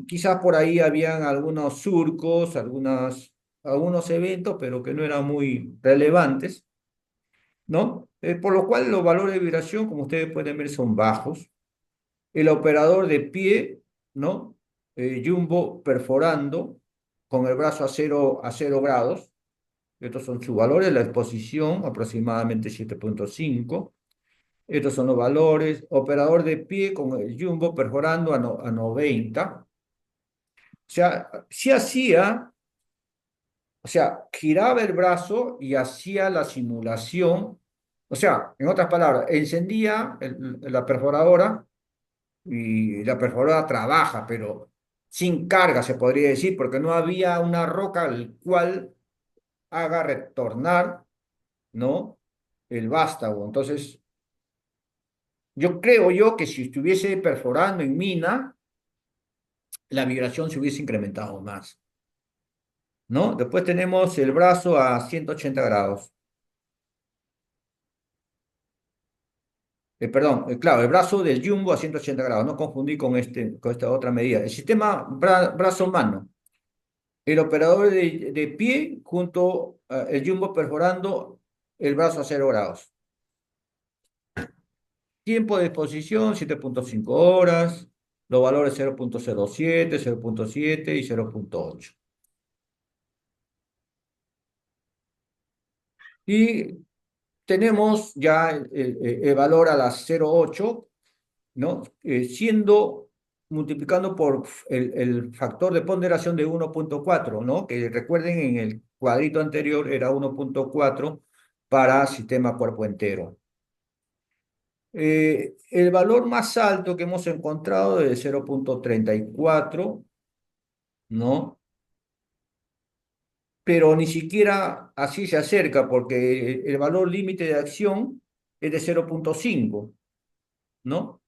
[SPEAKER 1] Quizás por ahí habían algunos surcos, algunos eventos, pero que no eran muy relevantes, ¿no? Por lo cual los valores de vibración, como ustedes pueden ver, son bajos. El operador de pie, ¿no? Jumbo perforando con el brazo a 0 grados. Estos son sus valores, la exposición aproximadamente 7,5. Estos son los valores. Operador de pie con el jumbo perforando a 90. O sea, sí hacía, o sea, giraba el brazo y hacía la simulación. O sea, en otras palabras, encendía la perforadora y la perforadora trabaja, pero sin carga, se podría decir, porque no había una roca al cual haga retornar, ¿no? El vástago. Entonces, yo creo yo que si estuviese perforando en mina, la vibración se hubiese incrementado más, ¿no? Después tenemos el brazo a 180 grados. Perdón, claro, el brazo del jumbo a 180 grados, no confundí con esta otra medida. El sistema brazo-mano, el operador de pie junto al jumbo perforando el brazo a 0 grados. Tiempo de exposición, 7,5 horas, los valores 0,07, 0,7 y 0,8. Y tenemos ya el valor a las 0,8, ¿no? Multiplicando por el factor de ponderación de 1,4, ¿no? Que recuerden en el cuadrito anterior era 1,4 para sistema cuerpo entero. El valor más alto que hemos encontrado es 0,34, ¿no? Pero ni siquiera así se acerca porque el valor límite de acción es de 0,5, ¿no?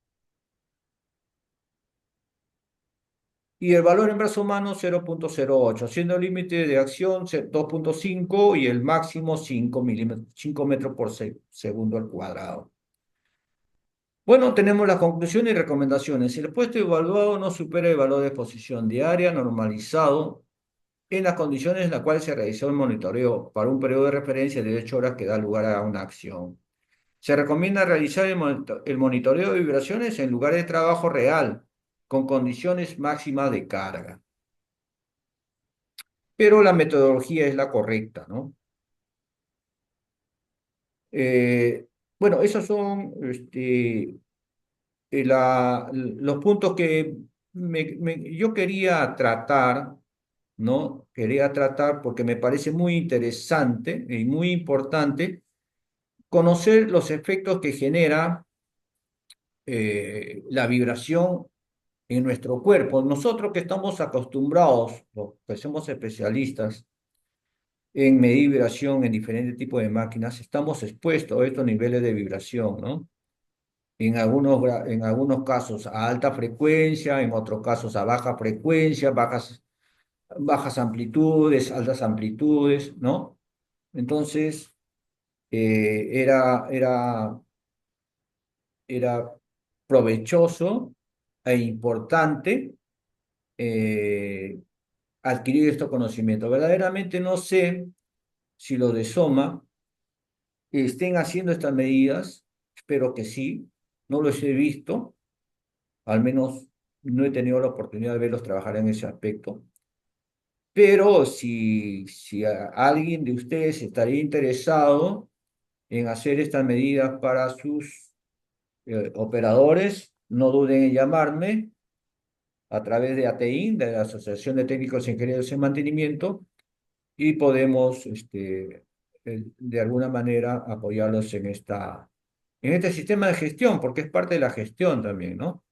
[SPEAKER 1] Y el valor en brazo humano 0,08, siendo el límite de acción 2,5 y el máximo 5 metros por segundo al cuadrado. Bueno, tenemos las conclusiones y recomendaciones. El puesto evaluado no supera el valor de exposición diaria normalizado en las condiciones en las cuales se realizó el monitoreo para un periodo de referencia de 8 horas que da lugar a una acción. Se recomienda realizar el monitoreo de vibraciones en lugar de trabajo real, con condiciones máximas de carga. Pero la metodología es la correcta, ¿no? Eh, bueno, esos son los puntos que yo quería tratar, ¿no? Quería tratar porque me parece muy interesante y muy importante conocer los efectos que genera la vibración en nuestro cuerpo. Nosotros que estamos acostumbrados, los que somos especialistas en medir vibración en diferentes tipos de máquinas, estamos expuestos a estos niveles de vibración, ¿no? En algunos casos a alta frecuencia, en otros casos a baja frecuencia, bajas amplitudes, altas amplitudes, ¿no? Entonces, era era provechoso e importante eh, adquirir estos conocimientos. Verdaderamente no sé si los de Soma estén haciendo estas medidas, espero que sí, no los he visto, al menos no he tenido la oportunidad de verlos trabajar en ese aspecto, pero si alguien de ustedes estaría interesado en hacer estas medidas para sus operadores, no duden en llamarme a través de ATEIN, de la Asociación de Técnicos e Ingenieros en Mantenimiento, y podemos, de alguna manera, apoyarlos en este sistema de gestión, porque es parte de la gestión también, ¿no?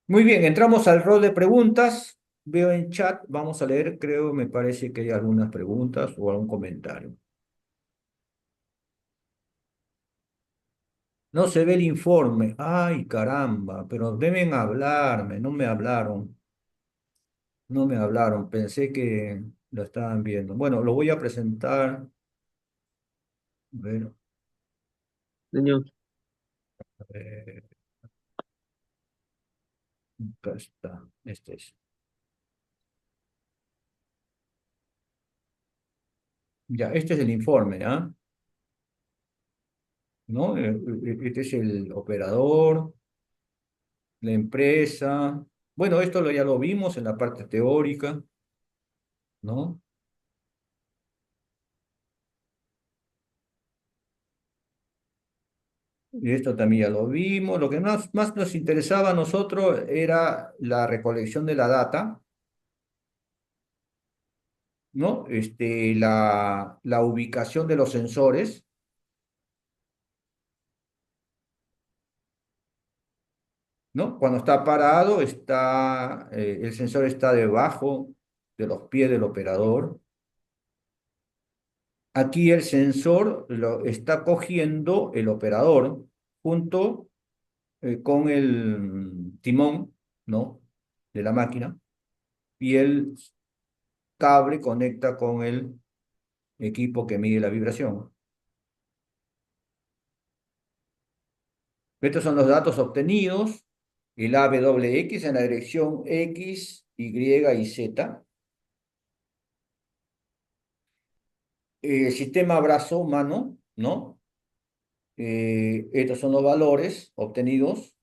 [SPEAKER 1] Muy bien, entramos al rol de preguntas. Veo en chat, vamos a leer, creo, me parece que hay algunas preguntas o algún comentario. No se ve el informe. Ay, caramba, pero deben hablarme, no me hablaron. No me hablaron, pensé que lo estaban viendo. Bueno, lo voy a presentar. A ver,
[SPEAKER 2] Señor,
[SPEAKER 1] eh, acá está. Este es. Ya, este es el informe, ¿ah? ¿No? Este es el operador, la empresa. Bueno, ya lo vimos en la parte teórica, ¿no? Y esto también ya lo vimos. Lo que más nos interesaba a nosotros era la recolección de la data, ¿no? La ubicación de los sensores, ¿no? Cuando está parado, el sensor está debajo de los pies del operador. Aquí el sensor lo está cogiendo el operador junto con el timón, ¿no? De la máquina, y el cable conecta con el equipo que mide la vibración. Estos son los datos obtenidos, el AWX en la dirección X, Y y Z. El sistema brazo-mano, ¿no? Estos son los valores obtenidos.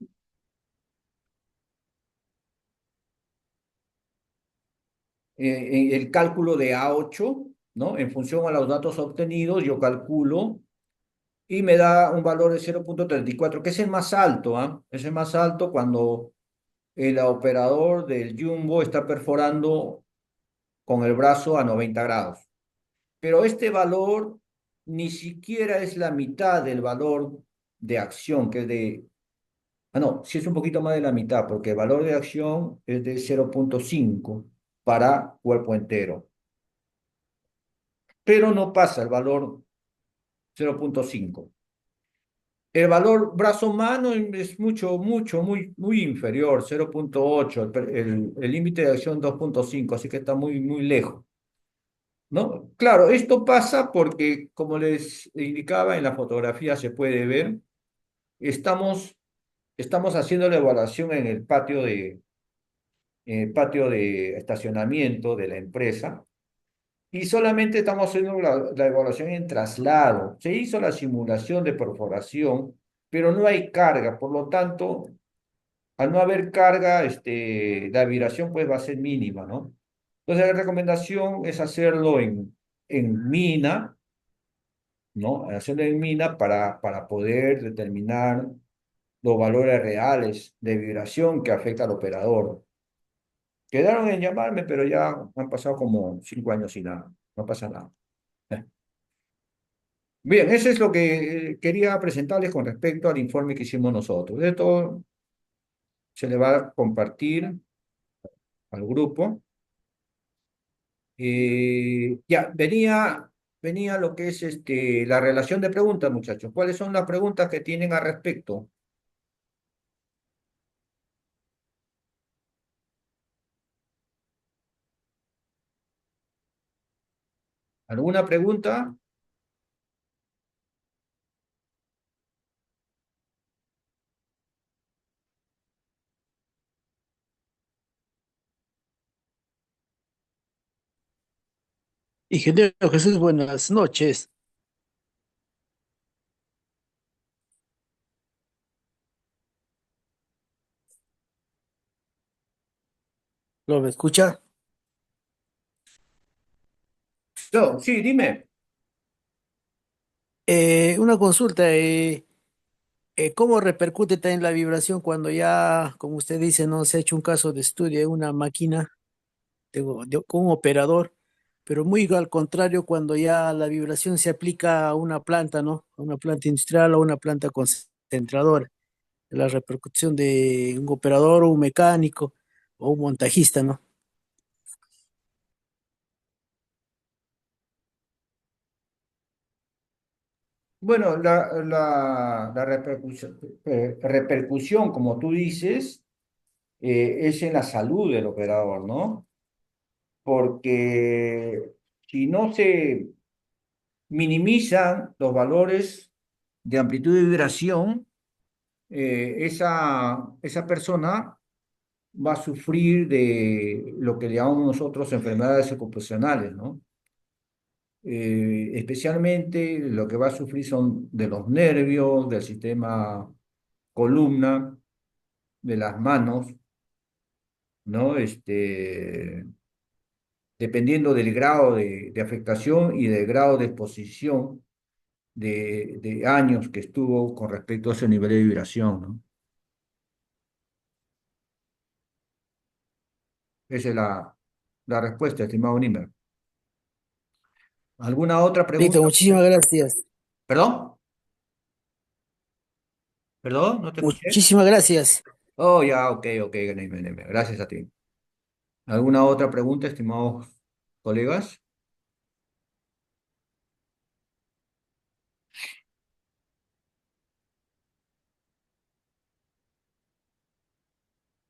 [SPEAKER 1] El cálculo de A8, ¿no? En función a los datos obtenidos, yo calculo y me da un valor de 0,34, que es el más alto, ¿ah? Es el más alto cuando el operador del jumbo está perforando con el brazo a 90 grados. Pero este valor ni siquiera es la mitad del valor de acción, que es de... Ah, no, sí es un poquito más de la mitad, porque el valor de acción es de 0,5 para cuerpo entero, pero no pasa el valor 0,5. El valor brazo-mano es muy inferior, 0,8, el límite de acción 2,5, así que está muy lejos, ¿no? Claro, esto pasa porque, como les indicaba, en la fotografía se puede ver, estamos, estamos haciendo la evaluación en el patio de estacionamiento de la empresa. Y solamente estamos haciendo la evaluación en traslado. Se hizo la simulación de perforación, pero no hay carga. Por lo tanto, al no haber carga, la vibración pues va a ser mínima, ¿no? Entonces, la recomendación es hacerlo en mina, ¿no? Hacerlo en mina para poder determinar los valores reales de vibración que afecta al operador. Quedaron en llamarme, pero ya han pasado como 5 años y nada. No pasa nada. Bien, eso es lo que quería presentarles con respecto al informe que hicimos nosotros. Esto se le va a compartir al grupo. Ya, venía lo que es la relación de preguntas, muchachos. ¿Cuáles son las preguntas que tienen al respecto? ¿Alguna pregunta?
[SPEAKER 3] Ingeniero Jesús, buenas noches. ¿Lo me escucha?
[SPEAKER 1] No, sí, dime.
[SPEAKER 3] Una consulta, ¿cómo repercute también la vibración cuando ya, como usted dice, no se ha hecho un caso de estudio de una máquina con un operador, pero muy al contrario cuando ya la vibración se aplica a una planta, ¿no? A una planta industrial o una planta concentradora, la repercusión de un operador o un mecánico o un montajista, ¿no?
[SPEAKER 1] Bueno, la repercusión, como tú dices, es en la salud del operador, ¿no? Porque si no se minimizan los valores de amplitud de vibración, esa persona va a sufrir de lo que llamamos nosotros enfermedades ocupacionales, ¿no? Especialmente lo que va a sufrir son de los nervios, del sistema columna, de las manos, ¿no? Dependiendo del grado de afectación y del grado de exposición de años que estuvo con respecto a ese nivel de vibración, ¿no? Esa es la respuesta, estimado Nimmer. ¿Alguna otra
[SPEAKER 3] Listo,
[SPEAKER 1] pregunta?
[SPEAKER 3] muchísimas gracias.
[SPEAKER 1] ¿Perdón? ¿Perdón? ¿No te escuché?
[SPEAKER 3] Muchísimas gracias.
[SPEAKER 1] Oh, ya, ok, ok, Nimmer, Nimmer. Gracias a ti. ¿Alguna otra pregunta, estimados colegas?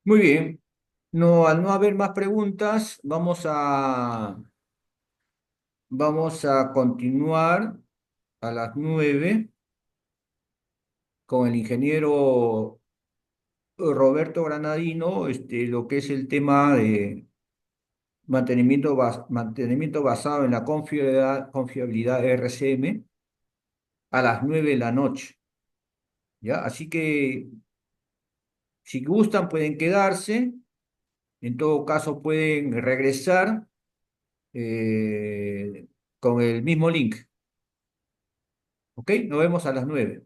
[SPEAKER 1] Muy bien. No, al no haber más preguntas, vamos a continuar a las 9 con el ingeniero Roberto Granadino, lo que es el tema de mantenimiento basado en la confiabilidad RCM a las 9 de la noche, ¿ya? Así que si gustan pueden quedarse, en todo caso pueden regresar eh, con el mismo link, ¿ok? Nos vemos a las 9.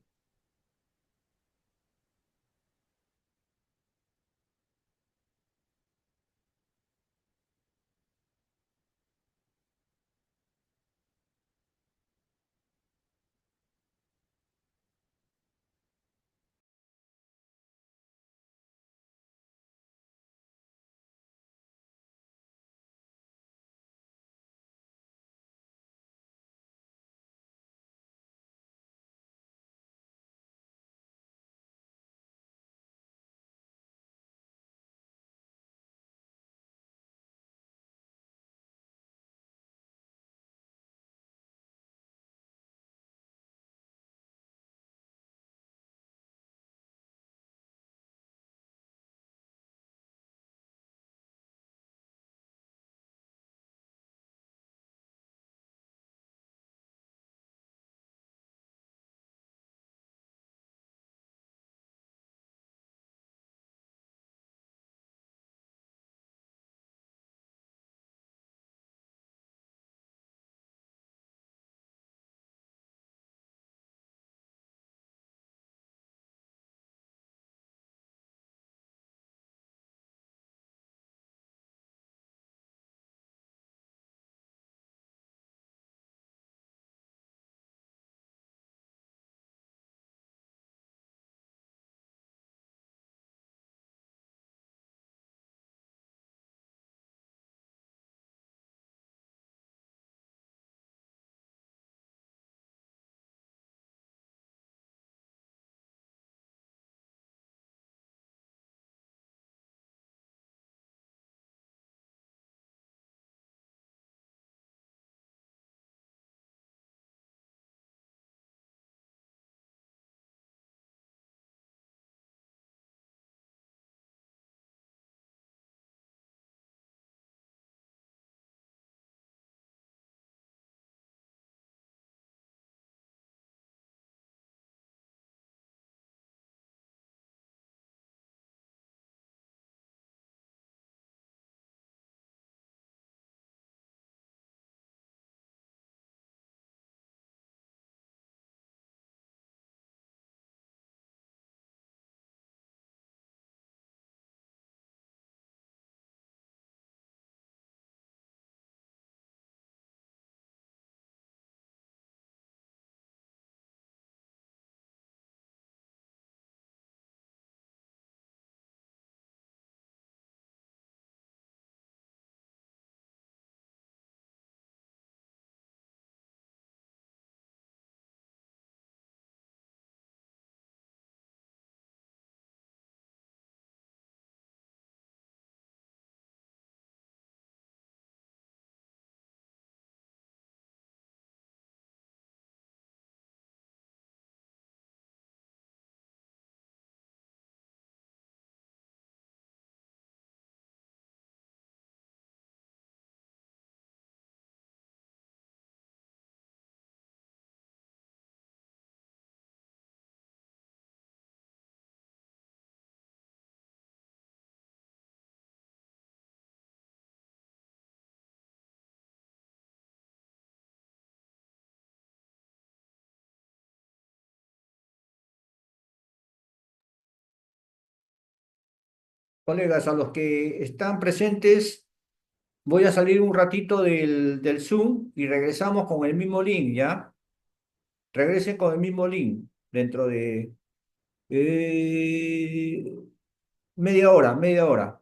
[SPEAKER 1] Colegas, a los que están presentes, voy a salir un ratito del Zoom y regresamos con el mismo link, ¿ya? Regresen con el mismo link dentro de eh, media hora, media hora.